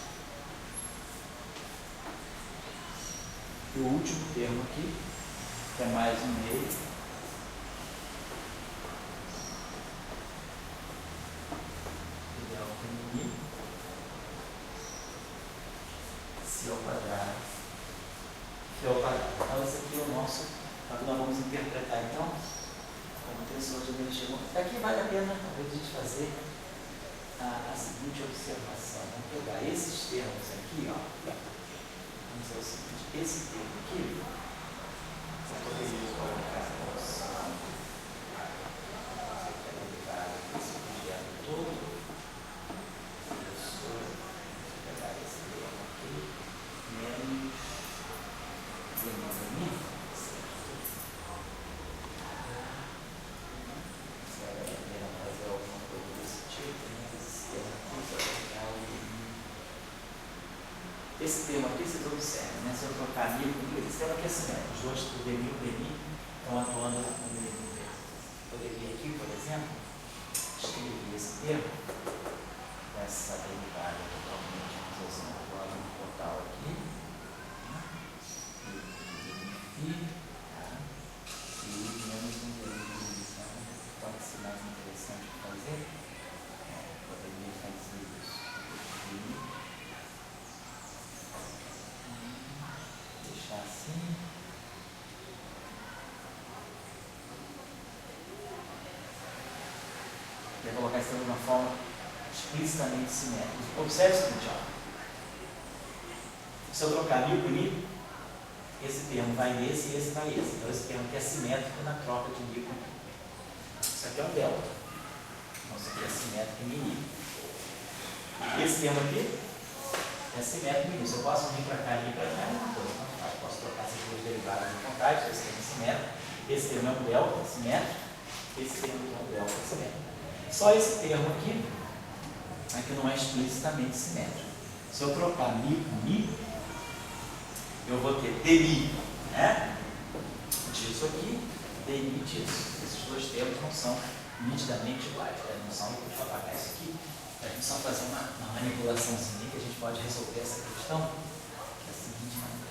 E o último termo aqui, que é mais 1 meio, delta mi, φ ao quadrado. Φ ao quadrado. Então, esse aqui é o nosso. Nós vamos interpretar então como tensor de energia. Aqui vale a pena talvez a gente fazer a seguinte observação. Vamos pegar esses termos aqui, ó. Vamos dizer o seguinte: esse termo aqui, eu poderia colocar como são. Você quer derivar esse objeto todo. Pegar esse termo aqui. Menos mi, se vale a pena fazer alguma coisa desse tipo, né? Esse termo aqui vocês observam, né? Se eu trocar mi com mi, esse termo aqui é simétrico, os dois, o dmi e o dmi, estão atuando no mesmo termo. Poderia aqui, por exemplo, escrever esse termo com essa derivada totalmente, vamos dizer assim, atuando no total aqui. E menos um derivação, pode ser mais interessante de fazer. Poderia fazer isso aqui. Deixar assim. Vou colocar isso de uma forma explicitamente simétrica. Observe o seguinte, ó. Se eu trocar mi por mi, esse termo vai nesse e esse vai nesse. Então, esse termo aqui é simétrico na troca de mi com mi. Isso aqui é um delta. Então, isso aqui é simétrico em mi. Esse termo aqui é simétrico em mi. Eu posso vir para cá e vir para cá. Eu posso trocar essas duas derivadas de vontade. Esse termo é simétrico. Esse termo é um delta simétrico. Esse termo aqui é um delta simétrico. Só esse termo aqui é que não é explicitamente simétrico. Se eu trocar mi com mi, eu vou ter dmi, né? Disso aqui, dmi disso. Esses dois termos não são nitidamente iguais, né? Não são, deixa eu apagar isso aqui, a gente só fazer uma manipulaçãozinha que a gente pode resolver essa questão da seguinte maneira.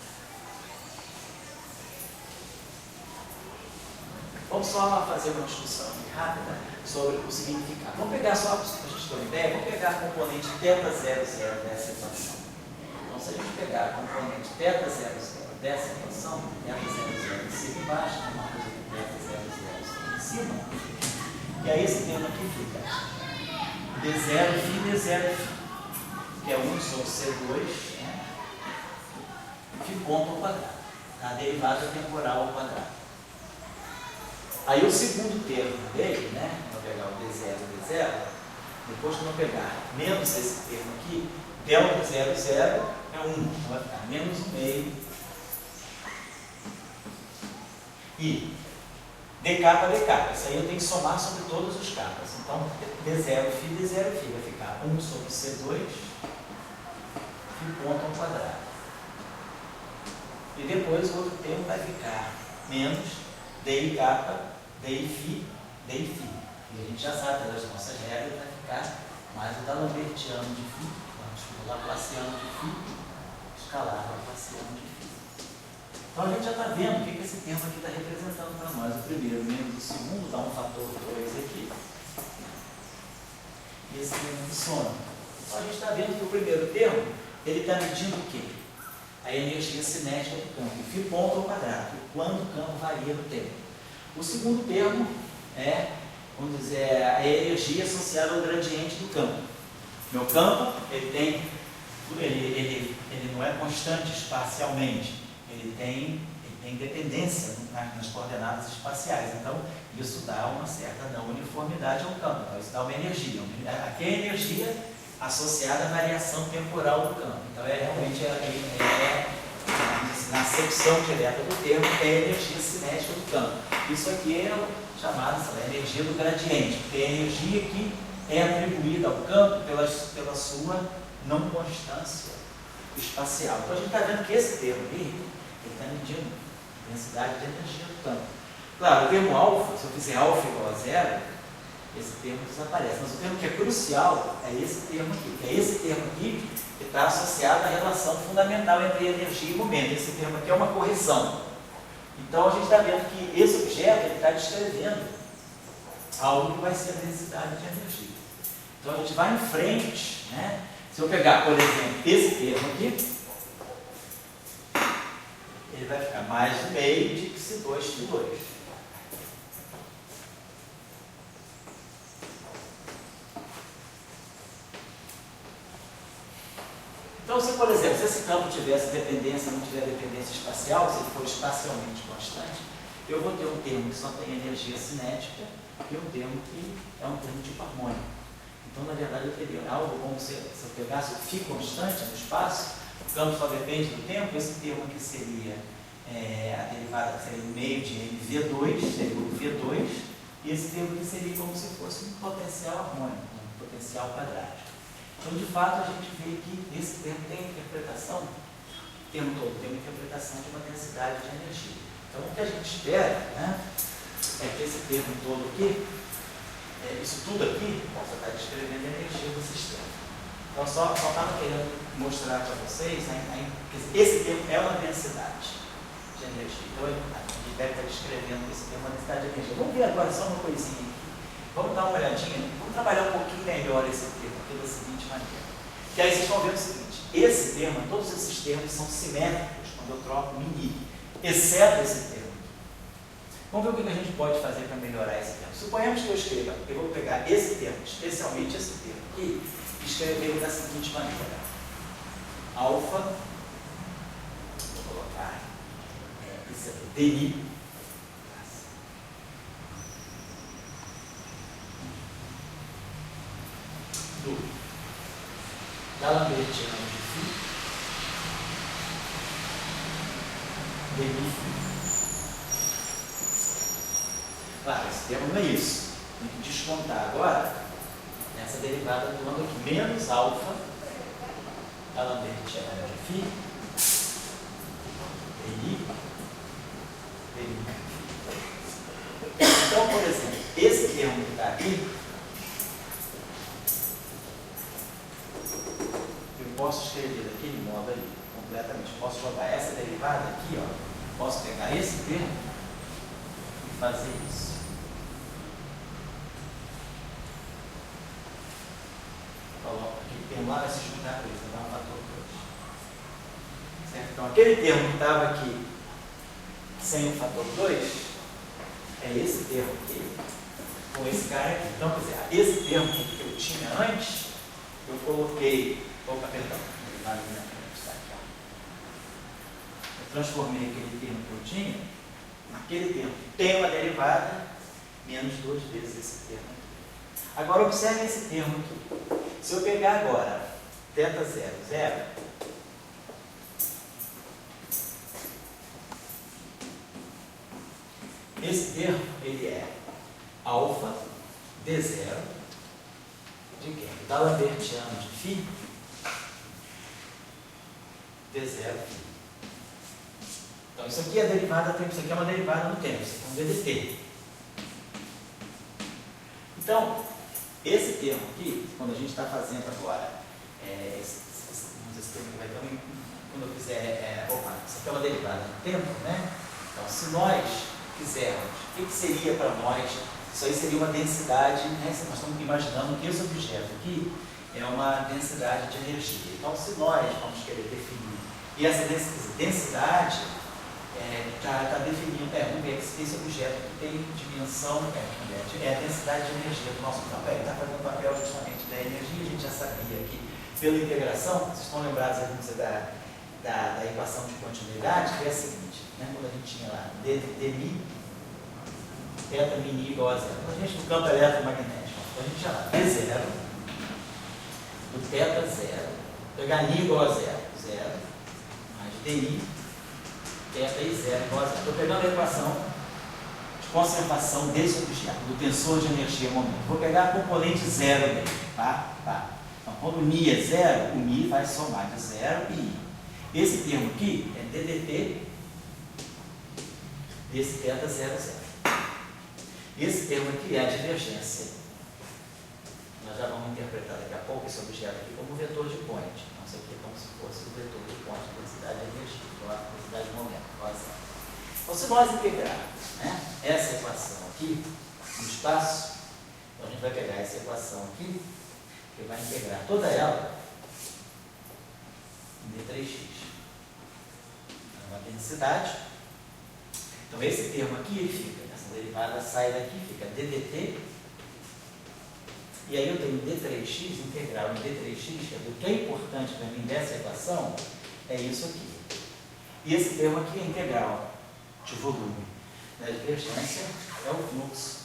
Vamos só fazer uma discussão rápida sobre o significado. Vamos pegar só, para a gente ter uma ideia, vamos pegar a componente θ00 dessa equação. Então, se a gente pegar a componente θ00 dessa equação, θ00 em cima e embaixo, uma coisa que θ00 em cima, e aí esse termo aqui fica d0φ, d0φ, que é 1 sobre C2, né? Φ ponto ao quadrado, a derivada temporal ao quadrado. Aí o segundo termo dele, né? Vou pegar o d0, d0, depois que eu pegar menos esse termo aqui, delta 0, 0 é 1, então vai ficar menos 1 meio e dk para dk. Isso aí eu tenho que somar sobre todos os capas. Então, d0φ, d0φ vai ficar 1 sobre C2 φ ponto ao quadrado. E depois o outro termo vai ficar menos DI kappa, DI phi, DI phi. E a gente já sabe, pelas nossas regras, vai ficar mais o D'Alembertiano de phi, o Laplaciano de phi, escalar Laplaciano de phi. Então a gente já está vendo o que esse termo aqui está representando para nós. O primeiro menos o segundo dá um fator 2 aqui. E esse termo soma. Então a gente está vendo que o primeiro termo, ele está medindo o quê? A energia cinética do campo, φ ponto ao quadrado, quando o campo varia no tempo. O segundo termo é, vamos dizer, a energia associada ao gradiente do campo. Meu campo, ele não é constante espacialmente, ele tem dependência nas coordenadas espaciais. Então, isso dá uma certa não uniformidade ao campo. Então, isso dá uma energia. Aqui é a energia associada à variação temporal do campo. Então, realmente na acepção direta do termo, é a energia cinética do campo. Isso aqui é chamado de energia do gradiente, porque é a energia que é atribuída ao campo pela sua não constância espacial. Então, a gente está vendo que esse termo aqui, ele está medindo a densidade de energia do campo. Claro, o termo alfa, se eu fizer alfa igual a zero, esse termo desaparece. Mas o termo que é crucial é esse termo aqui. Que é esse termo aqui que está associado à relação fundamental entre energia e momento. Esse termo aqui é uma correção. Então a gente está vendo que esse objeto está descrevendo algo que vai ser a densidade de energia. Então a gente vai em frente, né? Se eu pegar, por exemplo, esse termo aqui, ele vai ficar mais de meio de que se 2π2. Então, se por exemplo, se esse campo tivesse dependência, não tiver dependência espacial, se ele for espacialmente constante, eu vou ter um termo que só tem energia cinética e um termo que é um termo tipo harmônico. Então, na verdade, eu teria algo como se eu pegasse o φ constante no espaço, o campo só depende do tempo, esse termo aqui seria a derivada, seria o meio de MV2, seria o V2, e esse termo aqui seria como se fosse um potencial harmônico, um potencial quadrático. Então, de fato, a gente vê que esse termo tem uma interpretação, o termo todo tem uma interpretação de uma densidade de energia. Então, o que a gente espera, né, é que esse termo todo aqui, isso tudo aqui, possa estar descrevendo a energia do sistema. Então, só estava querendo mostrar para vocês, né, que esse termo é uma densidade de energia. Então, a gente deve estar descrevendo esse termo, uma densidade de energia. Vamos ver agora só uma coisinha aqui. Vamos dar uma olhadinha, vamos trabalhar um pouquinho melhor esse termo aqui da seguinte maneira. Que aí vocês vão ver o seguinte, esse termo, todos esses termos são simétricos quando eu troco mini, exceto esse termo. Vamos ver o que a gente pode fazer para melhorar esse termo. Suponhamos que eu vou pegar esse termo, especialmente esse termo aqui, e escrever ele da seguinte maneira. Alfa, vou colocar isso aqui, DI, do D'Alembertiano de φ, DI. Claro, esse termo não é isso. Tem que descontar agora essa derivada do ano aqui, menos alfa D'Alembertiano de φ, DI. Então, por exemplo, esse termo que está aqui, posso escrever daquele modo ali, completamente. Posso jogar essa derivada aqui, ó. Posso pegar esse termo e fazer isso. Coloco aqui, o termo lá vai se juntar com isso, vai dar um fator 2. Certo? Então, aquele termo que estava aqui sem o fator 2, é esse termo aqui, com esse cara aqui. Então, quer dizer, esse termo que eu tinha antes, eu coloquei. Opa, perdão, eu transformei aquele termo que eu tinha naquele termo que tem uma derivada menos 2 vezes esse termo aqui. Agora observe esse termo aqui. Se eu pegar agora θ0, 0, esse termo ele é alfa d0 de quem? D'Alembertiano de φ D0. Então isso aqui é derivada do tempo, isso aqui é uma derivada do tempo, isso aqui é um DDT. Então, esse termo aqui, quando a gente está fazendo agora, esse termo vai também, quando eu fizer, isso aqui é uma derivada do tempo, né? Então, se nós quisermos, o que seria para nós? Isso aí seria uma densidade, né? Nós estamos imaginando que esse objeto aqui é uma densidade de energia. Então, se nós vamos querer definir, e essa densidade está definindo, vamos ver que esse objeto que tem dimensão, é a densidade de energia do nosso campo. Ele está fazendo papel justamente da energia. A gente já sabia que, pela integração, vocês estão lembrados da equação de continuidade, que é a seguinte, né? Quando a gente tinha lá dmi, θ mini igual a zero. Quando a gente no campo eletromagnético, a gente tinha lá D0, o θ zero, pegar ni igual a zero, mais di, θ e zero igual a zero. Estou pegando a equação de conservação desse objeto, do tensor de energia momento. Vou pegar a componente zero dele, tá? Então, quando o mi é zero, o mi vai somar de zero e i. Esse termo aqui é DDT desse θ 00. Esse termo aqui é a divergência. Nós já vamos interpretar daqui a pouco esse objeto aqui como vetor de point. Então, isso aqui é como se fosse o vetor de point, densidade de energia, densidade de momento, quase. Então, se nós integrarmos, né, essa equação aqui no espaço, então a gente vai pegar essa equação aqui, que vai integrar toda ela em d3x. É uma densidade. Então, esse termo aqui, ele fica, essa derivada sai daqui, fica ddt, e aí eu tenho d3x integral em d3x, o que é importante para mim dessa equação é isso aqui. E esse termo aqui é integral de volume. A divergência é o fluxo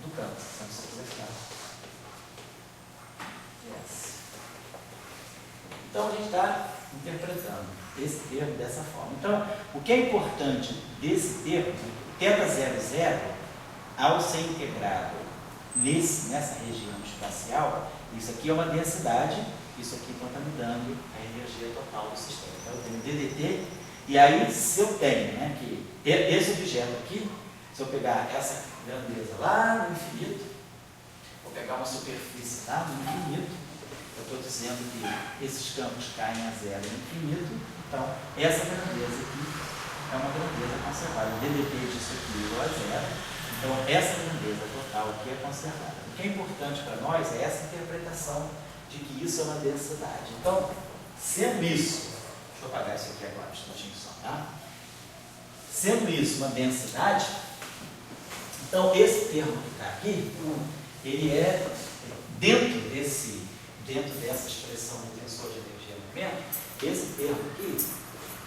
do campo. Então, isso aqui vai ficar. Yes. Então, a gente está interpretando esse termo dessa forma. Então, o que é importante desse termo, θ00, ao ser integrado nessa região espacial, isso aqui é uma densidade, isso aqui então está me dando a energia total do sistema. Então, eu tenho DDT, e aí, se eu tenho, né, que esse objeto aqui, se eu pegar essa grandeza lá no infinito, vou pegar uma superfície lá no infinito, eu estou dizendo que esses campos caem a zero no infinito, então essa grandeza aqui é uma grandeza conservada. O DDT disso aqui é igual a zero, então essa grandeza total aqui é conservada. O que é importante para nós é essa interpretação de que isso é uma densidade. Então, sendo isso, deixa eu apagar isso aqui agora, um instantinho só, tá? Sendo isso uma densidade, então esse termo que está aqui, ele é dentro dessa expressão de tensor de energia e momento, esse termo aqui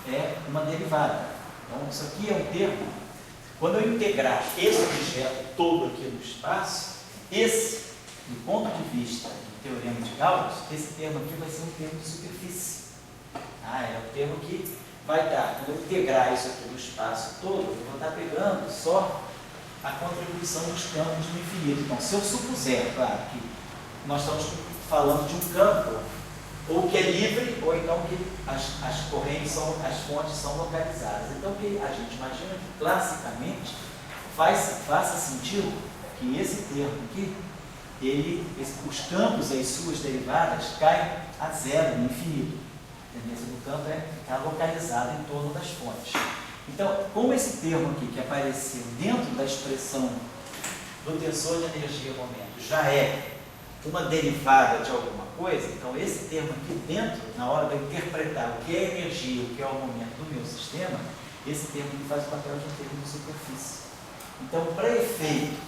é uma derivada. Então, isso aqui é um termo, quando eu integrar esse objeto todo aqui no espaço, do ponto de vista do teorema de Gauss, esse termo aqui vai ser um termo de superfície. É um termo que vai dar, quando eu integrar isso aqui no espaço todo, eu vou estar pegando só a contribuição dos campos no infinito. Então, se eu supuser, claro, que nós estamos falando de um campo, ou que é livre, ou então que as correntes, as fontes são localizadas. Então, que a gente imagina que, classicamente, faça sentido que esse termo aqui, os campos e as suas derivadas caem a zero no infinito. A tendência do campo é localizada em torno das fontes. Então, como esse termo aqui que apareceu dentro da expressão do tensor de energia e momento já é uma derivada de alguma coisa, então esse termo aqui dentro, na hora de eu interpretar o que é energia, o que é o momento do meu sistema, esse termo aqui faz o papel de um termo de superfície. Então, para efeito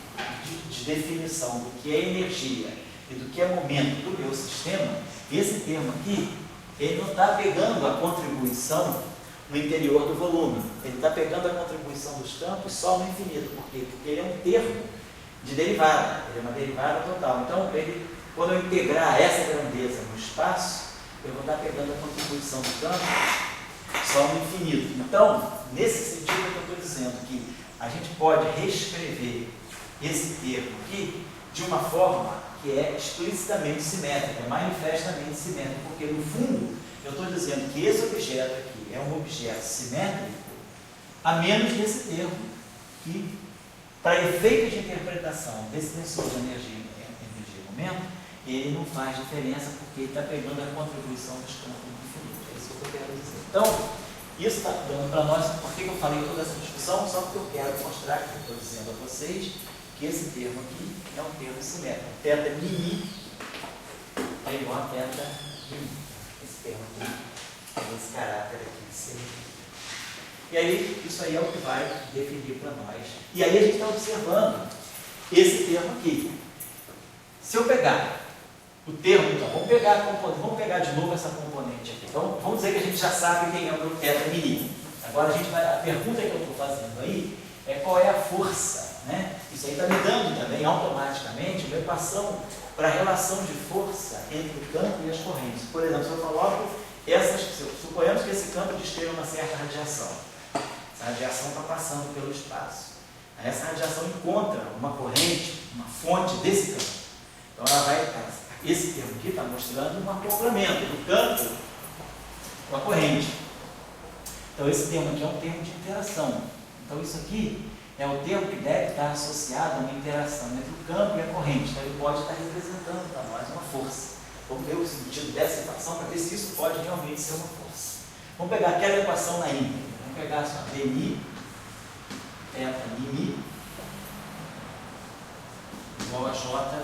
de definição do que é energia e do que é momento do meu sistema, esse termo aqui, ele não está pegando a contribuição no interior do volume, ele está pegando a contribuição dos campos só no infinito. Por quê? Porque ele é um termo de derivada, ele é uma derivada total. Então, quando eu integrar essa grandeza no espaço, eu vou estar pegando a contribuição do campo só no infinito. Então, nesse sentido que eu estou dizendo que a gente pode reescrever esse termo aqui de uma forma que é explicitamente simétrica, é manifestamente simétrica, porque no fundo eu estou dizendo que esse objeto aqui é um objeto simétrico a menos desse termo que, para efeito de interpretação desse tensor de energia e momento, ele não faz diferença porque ele está pegando a contribuição dos campos do infinito. É isso que eu quero dizer. Então, isso está dando para nós, por que eu falei toda essa discussão? Só porque eu quero mostrar, que eu estou dizendo a vocês, que esse termo aqui é um termo simétrico. Teta mini é igual a teta mini. Esse termo aqui tem esse caráter aqui de simetria. E aí, isso aí é o que vai definir para nós. E aí a gente está observando esse termo aqui. Se eu pegar o termo, então, vamos pegar de novo essa componente aqui. Então, vamos dizer que a gente já sabe quem é o meu teta mini. Agora a pergunta que eu estou fazendo aí é qual é a força, né? Isso aí está me dando também automaticamente uma equação para a relação de força entre o campo e as correntes. Por exemplo, se eu coloco suponhamos que esse campo esteja uma certa radiação. Essa radiação está passando pelo espaço. Aí essa radiação encontra uma corrente, uma fonte desse campo. Então ela vai, esse termo aqui está mostrando um acoplamento do campo com a corrente. Então esse termo aqui é um termo de interação. Então isso aqui é o termo que deve estar associado a uma interação entre o campo e a corrente. Então ele pode estar representando para nós uma força. Vamos ver o sentido dessa equação para ver se isso pode realmente ser uma força. Vamos pegar aquela equação na íntegra. Vamos pegar assim, dmi, teta mini, igual a j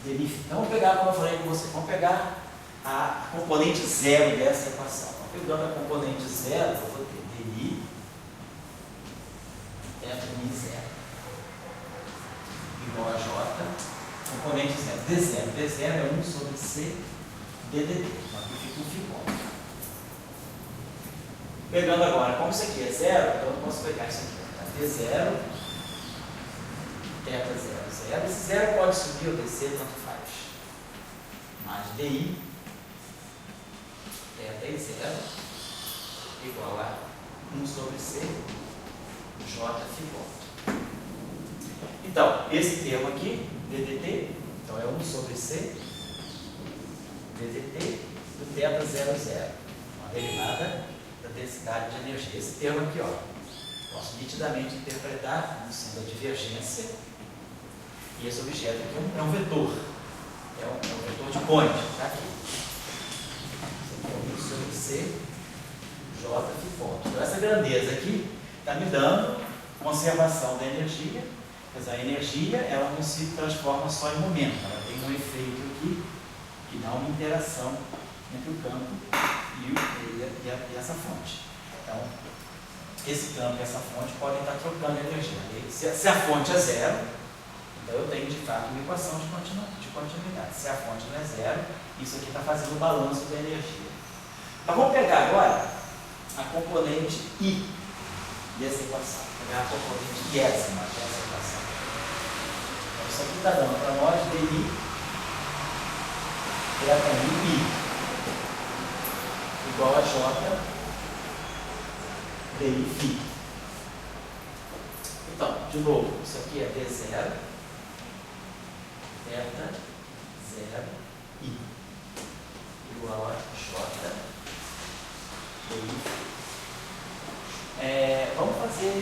dmi. Então vamos pegar, como eu falei com você, vamos pegar a componente zero dessa equação. Então, pegando a componente zero, eu vou ter dmi, teta mi zero, igual a j. Componente zero, D0. D0 é 1 sobre C ddt. Aqui fica um fibómetro. Pegando agora, como isso aqui é zero, então eu posso pegar isso aqui. Tá? D0, teta 0, 0. Esse zero pode subir ou descer, tanto faz. Mais DI, teta e 0, igual a 1 sobre C, J fibómetro. Então, esse termo aqui, ddt, então é 1 sobre C, ddt, do teta 0, 0, uma derivada da densidade de energia. Esse termo aqui, ó, posso nitidamente interpretar como sendo a divergência, e esse objeto aqui é um vetor, é um vetor de point, está aqui. Esse aqui é 1 sobre C, J fibómetro. Então essa grandeza aqui está me dando conservação da energia. Mas a energia, ela não se transforma só em momento, ela tem um efeito aqui que dá uma interação entre o campo e essa fonte. Então, esse campo e essa fonte podem estar trocando energia. Se a fonte é zero, então eu tenho de fato uma equação de continuidade. Se a fonte não é zero, isso aqui está fazendo o balanço da energia. Então vamos pegar agora a componente I dessa equação. Pegar a componente iésima dessa equação. Então isso aqui está dando para nós dI teta I igual a J dI φ. Então, de novo, isso aqui é D0 teta 0 I igual a J dI φ.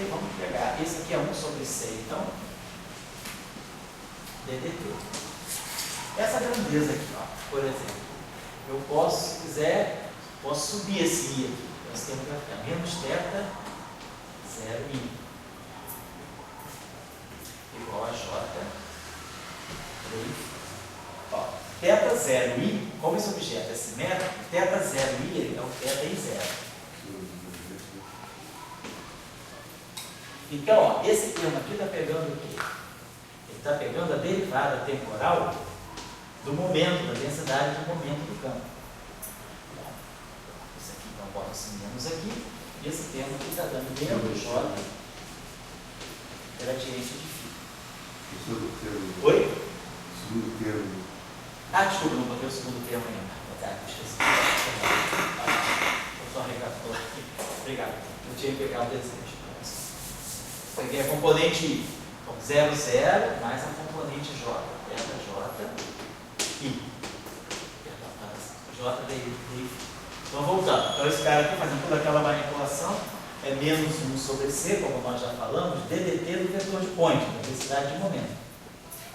Vamos pegar, esse aqui é 1 sobre C, então, ddt. Essa grandeza aqui, ó, por exemplo, eu posso, se quiser, posso subir esse I aqui. Nós temos que ficar menos teta 0 I igual a J dI. Ó, teta 0 I, como esse objeto é simétrico, teta 0 I é o teta I 0. Então, ó, esse termo aqui está pegando o quê? Ele está pegando a derivada temporal do momento, da densidade do momento do campo. Bom, isso aqui, então, bota esse menos aqui, e esse termo aqui está dando menos J gradiente de φ. O segundo termo. Oi? O segundo termo. Ah, desculpa, não botei o segundo termo ainda. Tá, esqueci. Eu só recapitulou aqui. Obrigado. Eu tinha que pegar o desenho. Peguei a componente I, então 0, 0, mais a componente J, teta J, I. J dI. Então voltando. Então esse cara aqui fazendo toda aquela manipulação, é menos 1 sobre C, como nós já falamos, DDT do vetor de point, da velocidade de momento.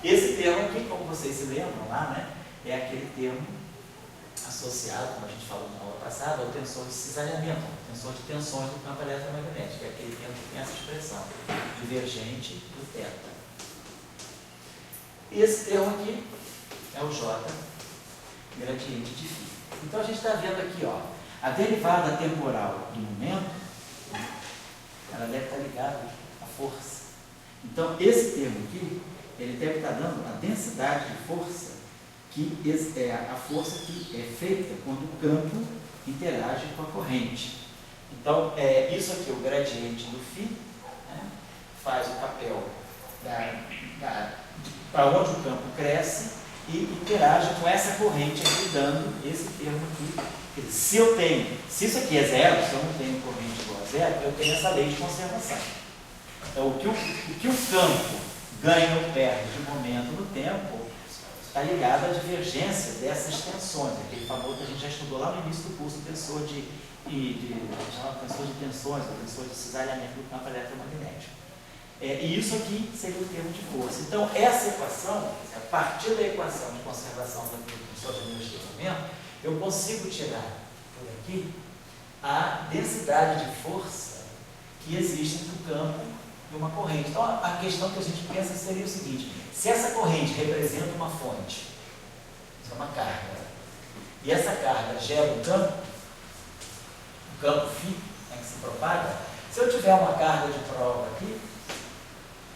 Esse termo aqui, como vocês se lembram lá, né, é aquele termo associado, como a gente falou na aula passada, ao tensor de cisalhamento, ao tensor de tensões do campo eletromagnético, que é aquele termo que tem essa expressão, divergente do θ. E esse termo aqui é o J, gradiente de φ. Então a gente está vendo aqui, ó, a derivada temporal do momento, ela deve estar ligada à força. Então esse termo aqui, ele deve estar dando a densidade de força, que é a força que é feita quando o campo interage com a corrente. Então, isso aqui, o gradiente do φ, né, faz o papel para onde o campo cresce e interage com essa corrente aqui, dando esse termo aqui. Quer dizer, se isso aqui é zero, se eu não tenho corrente igual a zero, eu tenho essa lei de conservação. Então, o que o campo ganha ou perde de momento no tempo está ligado à divergência dessas tensões, aquele famoso que a gente já estudou lá no início do curso, o tensor de tensões, o tensor de cisalhamento do campo eletromagnético. E isso aqui seria o termo de força. Então, essa equação, a partir da equação de conservação do tensor de energia de momento, eu consigo tirar por aqui a densidade de força que existe entre o campo e uma corrente. Então, a questão que a gente pensa seria o seguinte: se essa corrente representa uma fonte, isso é uma carga, e essa carga gera um campo, o campo φ, né, que se propaga, se eu tiver uma carga de prova aqui,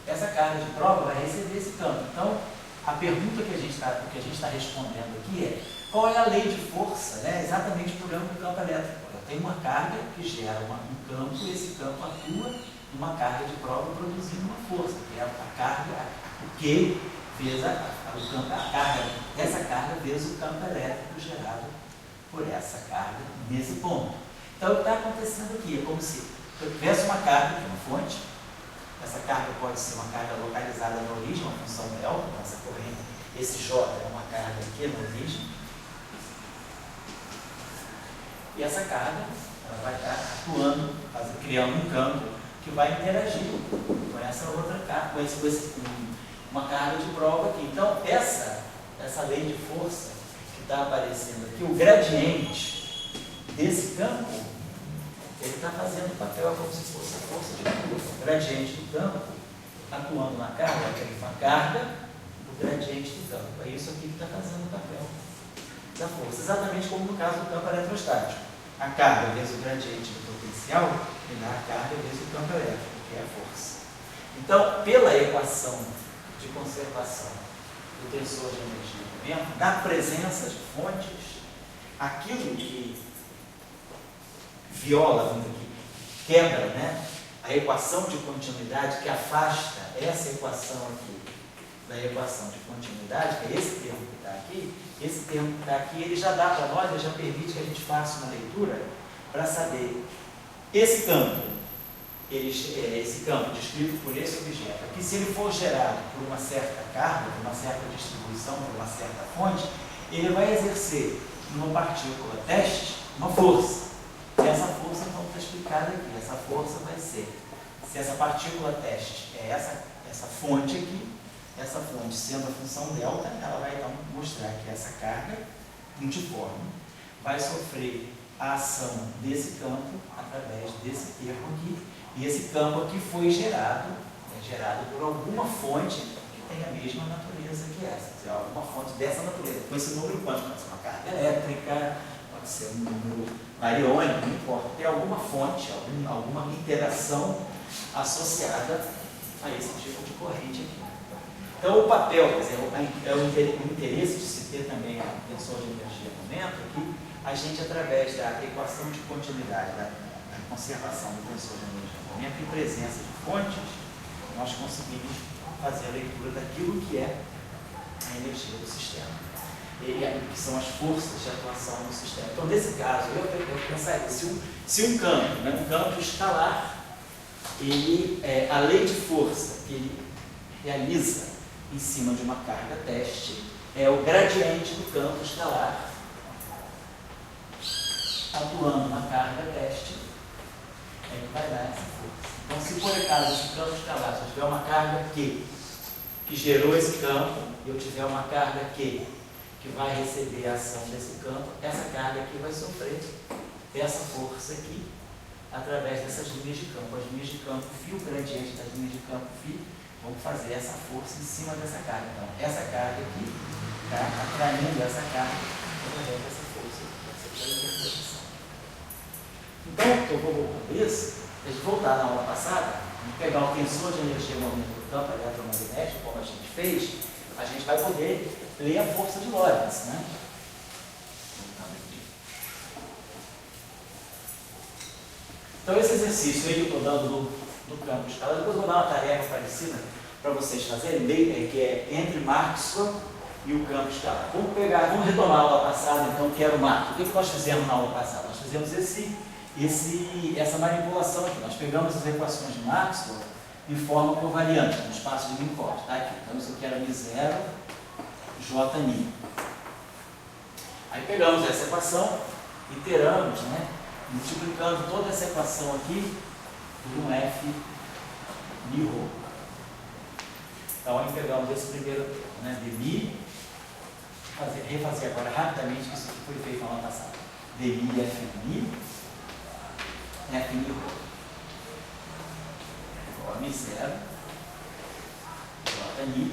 essa carga de prova vai receber esse campo. Então, a pergunta que a gente está respondendo aqui é: qual é a lei de força, né? Exatamente o problema do campo elétrico. Eu tenho uma carga que gera um campo, e esse campo atua numa carga de prova produzindo uma força, que é a carga, o Q vezes essa carga vezes o campo elétrico gerado por essa carga nesse ponto. Então, o que está acontecendo aqui é como se eu tivesse uma carga, que é uma fonte. Essa carga pode ser uma carga localizada na origem, uma função delta, então essa corrente, esse J é uma carga aqui na origem. E essa carga, ela vai estar atuando, criando um campo que vai interagir com essa outra carga, uma carga de prova aqui. Então, essa lei de força que está aparecendo aqui, o gradiente desse campo, ele está fazendo o papel como se fosse a força de curva. O gradiente do campo atuando na carga, uma carga do gradiente do campo. É isso aqui que está fazendo o papel da força. Exatamente como no caso do campo eletrostático. A carga vezes o gradiente do potencial e dá a carga vezes o campo elétrico, que é a força. Então, pela equação de conservação do tensor de energia do momento, na presença de fontes, aquilo que viola, que quebra, né, a equação de continuidade, que afasta essa equação aqui da equação de continuidade, que é esse termo que está aqui, esse termo que está aqui, ele já dá para nós, ele já permite que a gente faça uma leitura para saber esse campo, esse campo descrito por esse objeto, que se ele for gerado por uma certa carga, por uma certa distribuição, por uma certa fonte, ele vai exercer numa partícula teste uma força. E essa força então está explicada aqui. Essa força vai ser, se essa partícula teste é essa fonte aqui, essa fonte sendo a função delta, ela vai então mostrar que essa carga puntiforme vai sofrer a ação desse campo através desse termo aqui. E esse campo aqui foi gerado por alguma fonte que tem a mesma natureza que essa. Quer dizer, alguma fonte dessa natureza. Com esse número quântico, pode ser uma carga elétrica, pode ser um número bariônico, não importa. Tem alguma fonte, alguma interação associada a esse tipo de corrente aqui. Então, o papel, quer dizer, o interesse de se ter também a tensor de energia no momento aqui, a gente, através da equação de continuidade, da conservação do tensor de energia no momento, em presença de fontes, nós conseguimos fazer a leitura daquilo que é a energia do sistema, que são as forças de atuação no sistema. Então, nesse caso, eu pensaria, se um campo, né, um campo escalar, a lei de força que ele realiza em cima de uma carga teste é o gradiente do campo escalar atuando na carga teste é que vai dar essa força. Então, se por acaso esse campo escalar, se eu tiver uma carga Q, que gerou esse campo, e eu tiver uma carga Q, que vai receber a ação desse campo, essa carga aqui vai sofrer essa força aqui, através dessas linhas de campo. As linhas de campo φ, o gradiente das linhas de campo φ, vão fazer essa força em cima dessa carga. Então, essa carga aqui está atraindo essa carga através dessa força, essa interpretação. Então, eu vou voltar isso, a gente voltar na aula passada, pegar o tensor de energia e movimento do campo eletromagnético, como a gente fez, a gente vai poder ler a força de Lorentz, né? Então, esse exercício aí que eu estou dando do campo escalar, depois eu vou dar uma tarefa parecida para vocês fazerem, que é entre Maxwell e o campo escalar. Vamos retomar a aula passada, então, que era o Maxwell. O que nós fizemos na aula passada? Nós fizemos essa manipulação aqui. Nós pegamos as equações de Maxwell em forma covariante, no espaço de Minkowski. Tá aqui. Então, isso aqui era μ0, Jν. Aí pegamos essa equação, iteramos, né? Multiplicando toda essa equação aqui por um F μ. Então, aí pegamos esse primeiro termo, né? dμ, refazer agora rapidamente, isso que foi feito na aula passada. dμ F μ, F μ igual a μ0, Jν,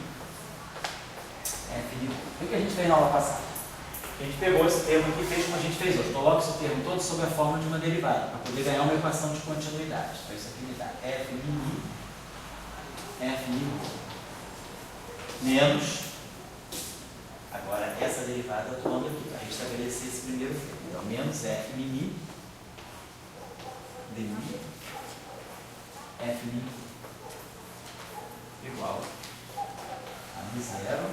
F μ. O que a gente fez na aula passada? A gente pegou esse termo aqui e fez como a gente fez hoje. Coloca esse termo todo sob a forma de uma derivada, para poder ganhar uma equação de continuidade. Então, isso aqui me dá F μ, F μ menos, agora essa derivada eu estou dando aqui, para restabelecer esse primeiro termo. Então, menos F μ, dμ, F μ igual a μ0,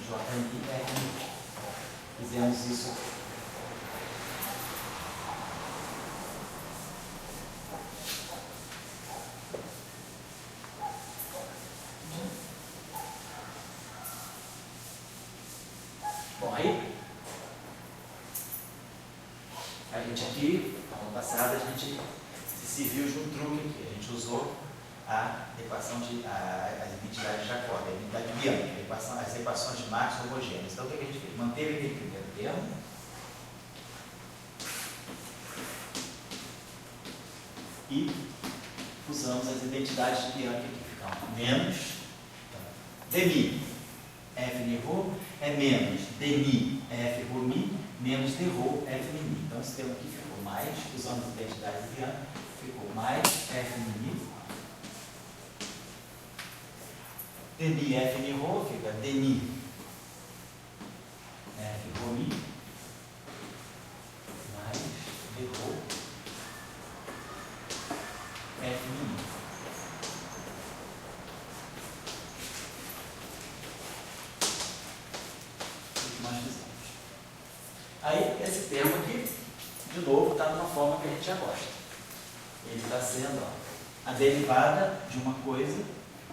Jν, F μ. Fizemos isso aqui. Bom, aí a gente aqui, na aula passada, a gente se serviu de um truque aqui. A gente usou a equação de a identidade de Jacobi, a identidade biânica, as equações de Maxwell homogêneas. Então, o que a gente fez? Manteve aquele primeiro termo e usamos as identidades de biânica que ficam menos dμ F μ é menos dμ F ρ menos dρ F μ. Então, esse termo aqui ficou mais, usando as identidades de biânica, ficou mais F μ dμ F μ fica dμ F ρ mais dρ F μ. O que nós fizemos? Aí, esse termo aqui, de novo, está de uma forma que a gente já gosta. Ele está sendo a derivada de uma coisa,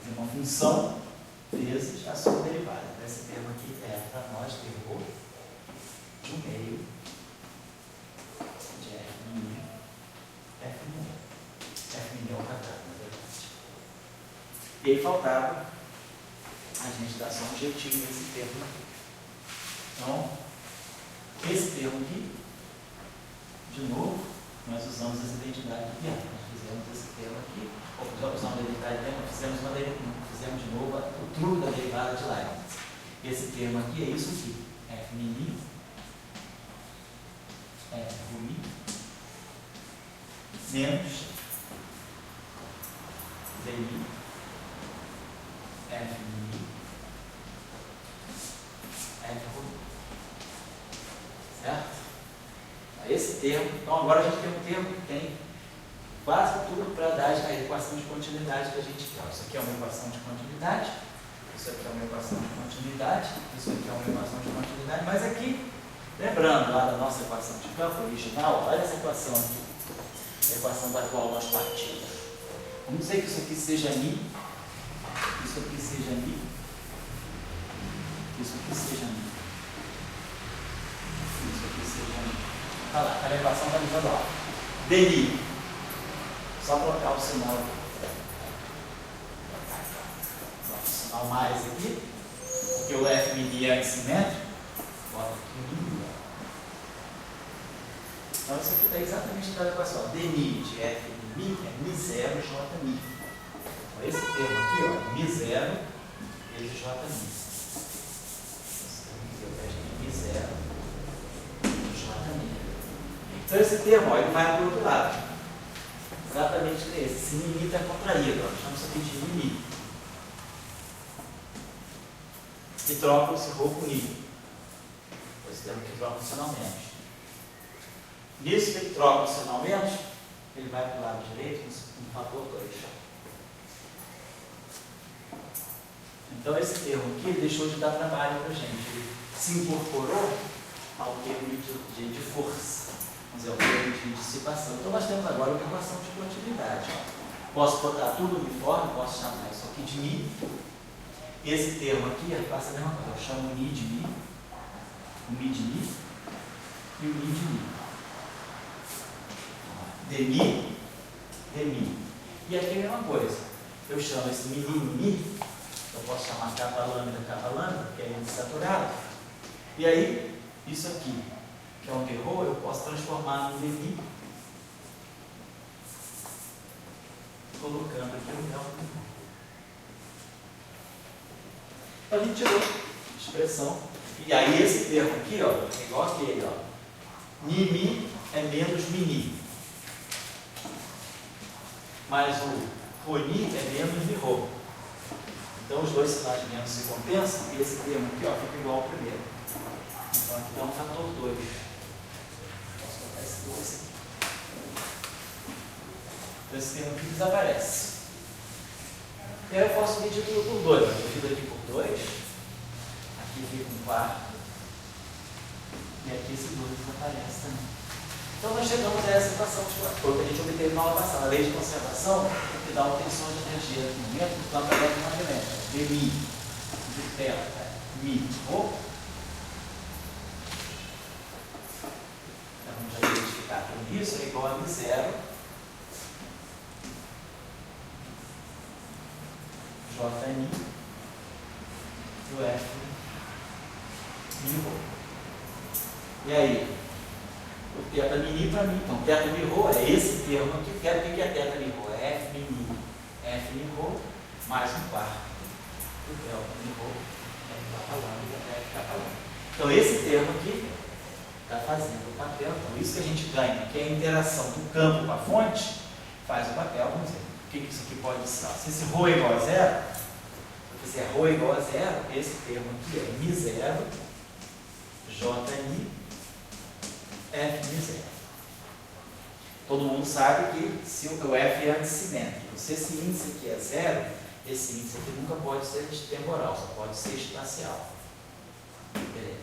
de uma função, vezes a sua derivada. Então, esse termo aqui é para nós dρ de 1 meio de F μ, F μ. F μ ao quadrado, na verdade. E aí faltava a gente dar só um jeitinho nesse termo aqui. Então, esse termo aqui, de novo, nós usamos as identidades biânicas. Nós fizemos esse termo aqui, ou usamos a identidade biânica, fizemos de novo o truque da derivada de Leibniz. Esse termo aqui é isso aqui, F μ, F ρ, menos dμ F μ F ρ. Certo? Esse termo, então agora a gente tem um termo que tem quase tudo para dar a equação de continuidade que a gente quer. Isso aqui é uma equação de continuidade, isso aqui é uma equação de continuidade, isso aqui é uma equação de continuidade, mas aqui, lembrando lá da nossa equação de campo original, olha essa equação aqui, a equação da qual nós partimos. Vamos dizer que isso aqui seja μ, isso aqui seja μ, isso aqui seja μ. Isso aqui seja. Está lá, a equação está dizendo lá. dμ Só colocar o sinal, o sinal mais aqui, porque o F mini é assimétrico, bota aqui mini. Então isso aqui está exatamente da equação. D mi de F de mi é mi0 J mi. Então esse termo aqui, ó, é mi0 vezes J mi. Esse termo aqui eu vejo mi0 vezes J mi. Então esse termo, ó, ele vai para o outro lado. Exatamente esse. Esse mi está contraído, ó, chamamos isso aqui de mi. E troca esse rho com mi. Esse termo que troca o sinal menos. Nisso que ele troca o sinal menos, ele vai para o lado direito no fator 2. Então esse termo aqui deixou de dar trabalho para a gente. Ele se incorporou ao termo de força. Vamos dizer, ao termo de dissipação. Então nós temos agora uma equação de continuidade. Posso botar tudo uniforme, posso chamar isso aqui de mi. Esse termo aqui passa a mesma coisa. Eu chamo mi de mi, o mi de mi e o mi de mi. De mi. E aqui é a mesma coisa. Eu chamo esse mi, eu posso chamar capa lambda, porque é insaturado. E aí, isso aqui, que é um rho, eu posso transformar no dmi, colocando aqui o delta. Então a gente tirou a expressão. E aí esse termo aqui, ó, é igual aquele, ó. Mi é menos mini. Mas o roni é menos de rho. Então os dois sinais menos se compensam e esse termo aqui, ó, fica igual ao primeiro. Então aqui dá um fator 2. Posso botar esse 2 aqui. Então esse termo aqui desaparece. E aí eu posso dividir tudo por 2. Eu divido aqui por 2. Aqui fica um quarto. E aqui esse 2 desaparece também. Então nós chegamos a essa equação de foi o que a gente obteve na aula passada. A lei de conservação que dá uma tensão de energia no momento do campo eletromagnético. Dmi de delta mi rho. Então vamos já identificar tudo isso, é igual a mi0 Jmi do F mi rho. E aí? O teta mini para mim. Então, teta mi rho é esse termo aqui. O que é teta mi rho? É F mini, F mi rho, mais um quarto. O delta mi rho é capa lambda, F capa lambda. Então, esse termo aqui está fazendo o papel. Então, isso que a gente ganha, que é a interação do campo com a fonte, faz o papel. Vamos dizer, o que isso aqui pode ser? Se esse rho é igual a zero, se é rho é igual a zero, esse termo aqui é mi0, Jmi, F de 0. Todo mundo sabe que se o F é antissimétrico, se esse índice aqui é zero, esse índice aqui nunca pode ser temporal, só pode ser espacial. Beleza.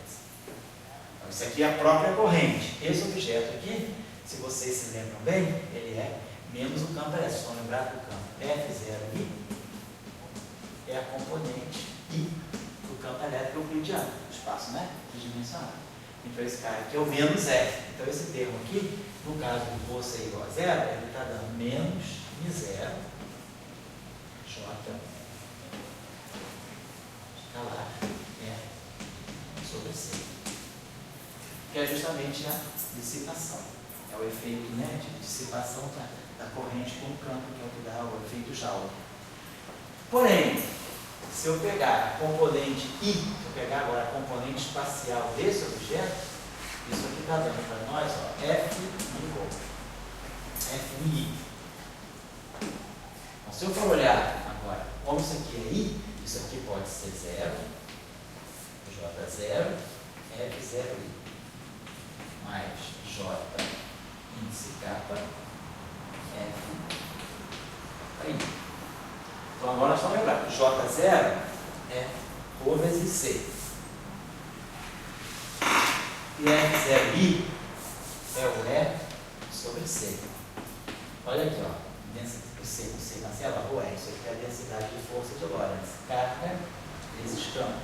Então, isso aqui é a própria corrente. Esse objeto aqui, se vocês se lembram bem, ele é menos o campo elétrico. Vamos lembrar que o campo F0i é a componente I do campo elétrico euclidiano, espaço, né? Tridimensional. Então esse cara aqui é o menos F. Então esse termo aqui, no caso do rho ser igual a zero, ele está dando menos mi0 J escalar R sobre C. Que é justamente a dissipação. É o efeito, né, de dissipação da corrente com o campo, que é o que dá o efeito Joule. Porém, se eu pegar a componente I, se eu pegar agora a componente espacial desse objeto, isso aqui está dando para nós, ó, F mi rho. F mi I. Então, se eu for olhar agora, como isso aqui é I, isso aqui pode ser 0, J0, F0I, mais J índice kappa, F I. Então agora nós vamos lembrar que J0 é rho vezes C. E F0I é o E sobre C. Olha aqui, ó. O C com C cancela, rho é. Isso aqui é a densidade de força de Lorentz. Carga vezes campo.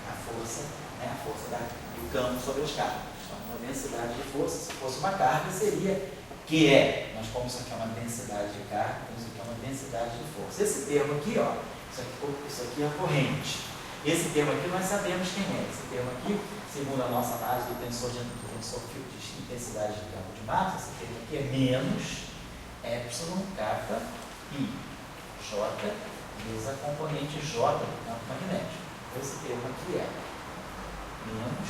A força é a força do campo sobre as cargas. Então, uma densidade de força, se fosse uma carga, seria que é, nós pomos isso aqui é uma densidade de carga, isso aqui é uma densidade de força. Esse termo aqui, ó, isso aqui é a corrente. Esse termo aqui nós sabemos quem é. Esse termo aqui, segundo a nossa análise do tensor de intensidade de campo de massa, esse termo aqui é menos epsilon kappa I J vezes a componente J do campo magnético. Esse termo aqui é menos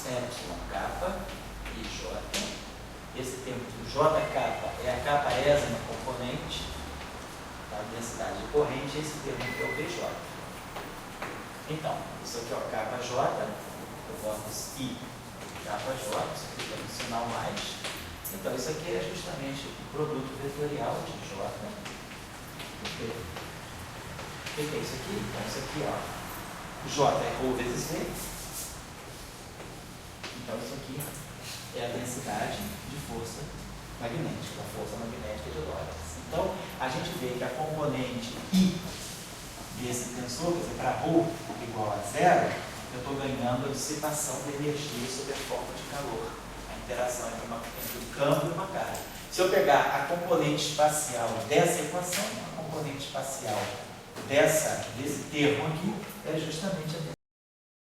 epsilon kappa I J. Esse termo aqui, J kappa, é a kappaésima componente da densidade de corrente. Esse termo aqui é o PJ. Então, isso aqui é o kappa J, eu boto I kappa J, isso aqui é o sinal mais. Então, isso aqui é justamente o produto vetorial de J. O que é isso aqui? Então, isso aqui, ó, J é Rho vezes V. Então, isso aqui é a densidade de força magnética, a força magnética de Lorentz. Então, a gente vê que a componente I desse tensor, quer dizer, para Rho igual a zero, eu estou ganhando a dissipação de energia sob a forma de calor. A interação entre o campo e uma carga. Se eu pegar a componente espacial dessa equação, a componente espacial desse termo aqui, é justamente a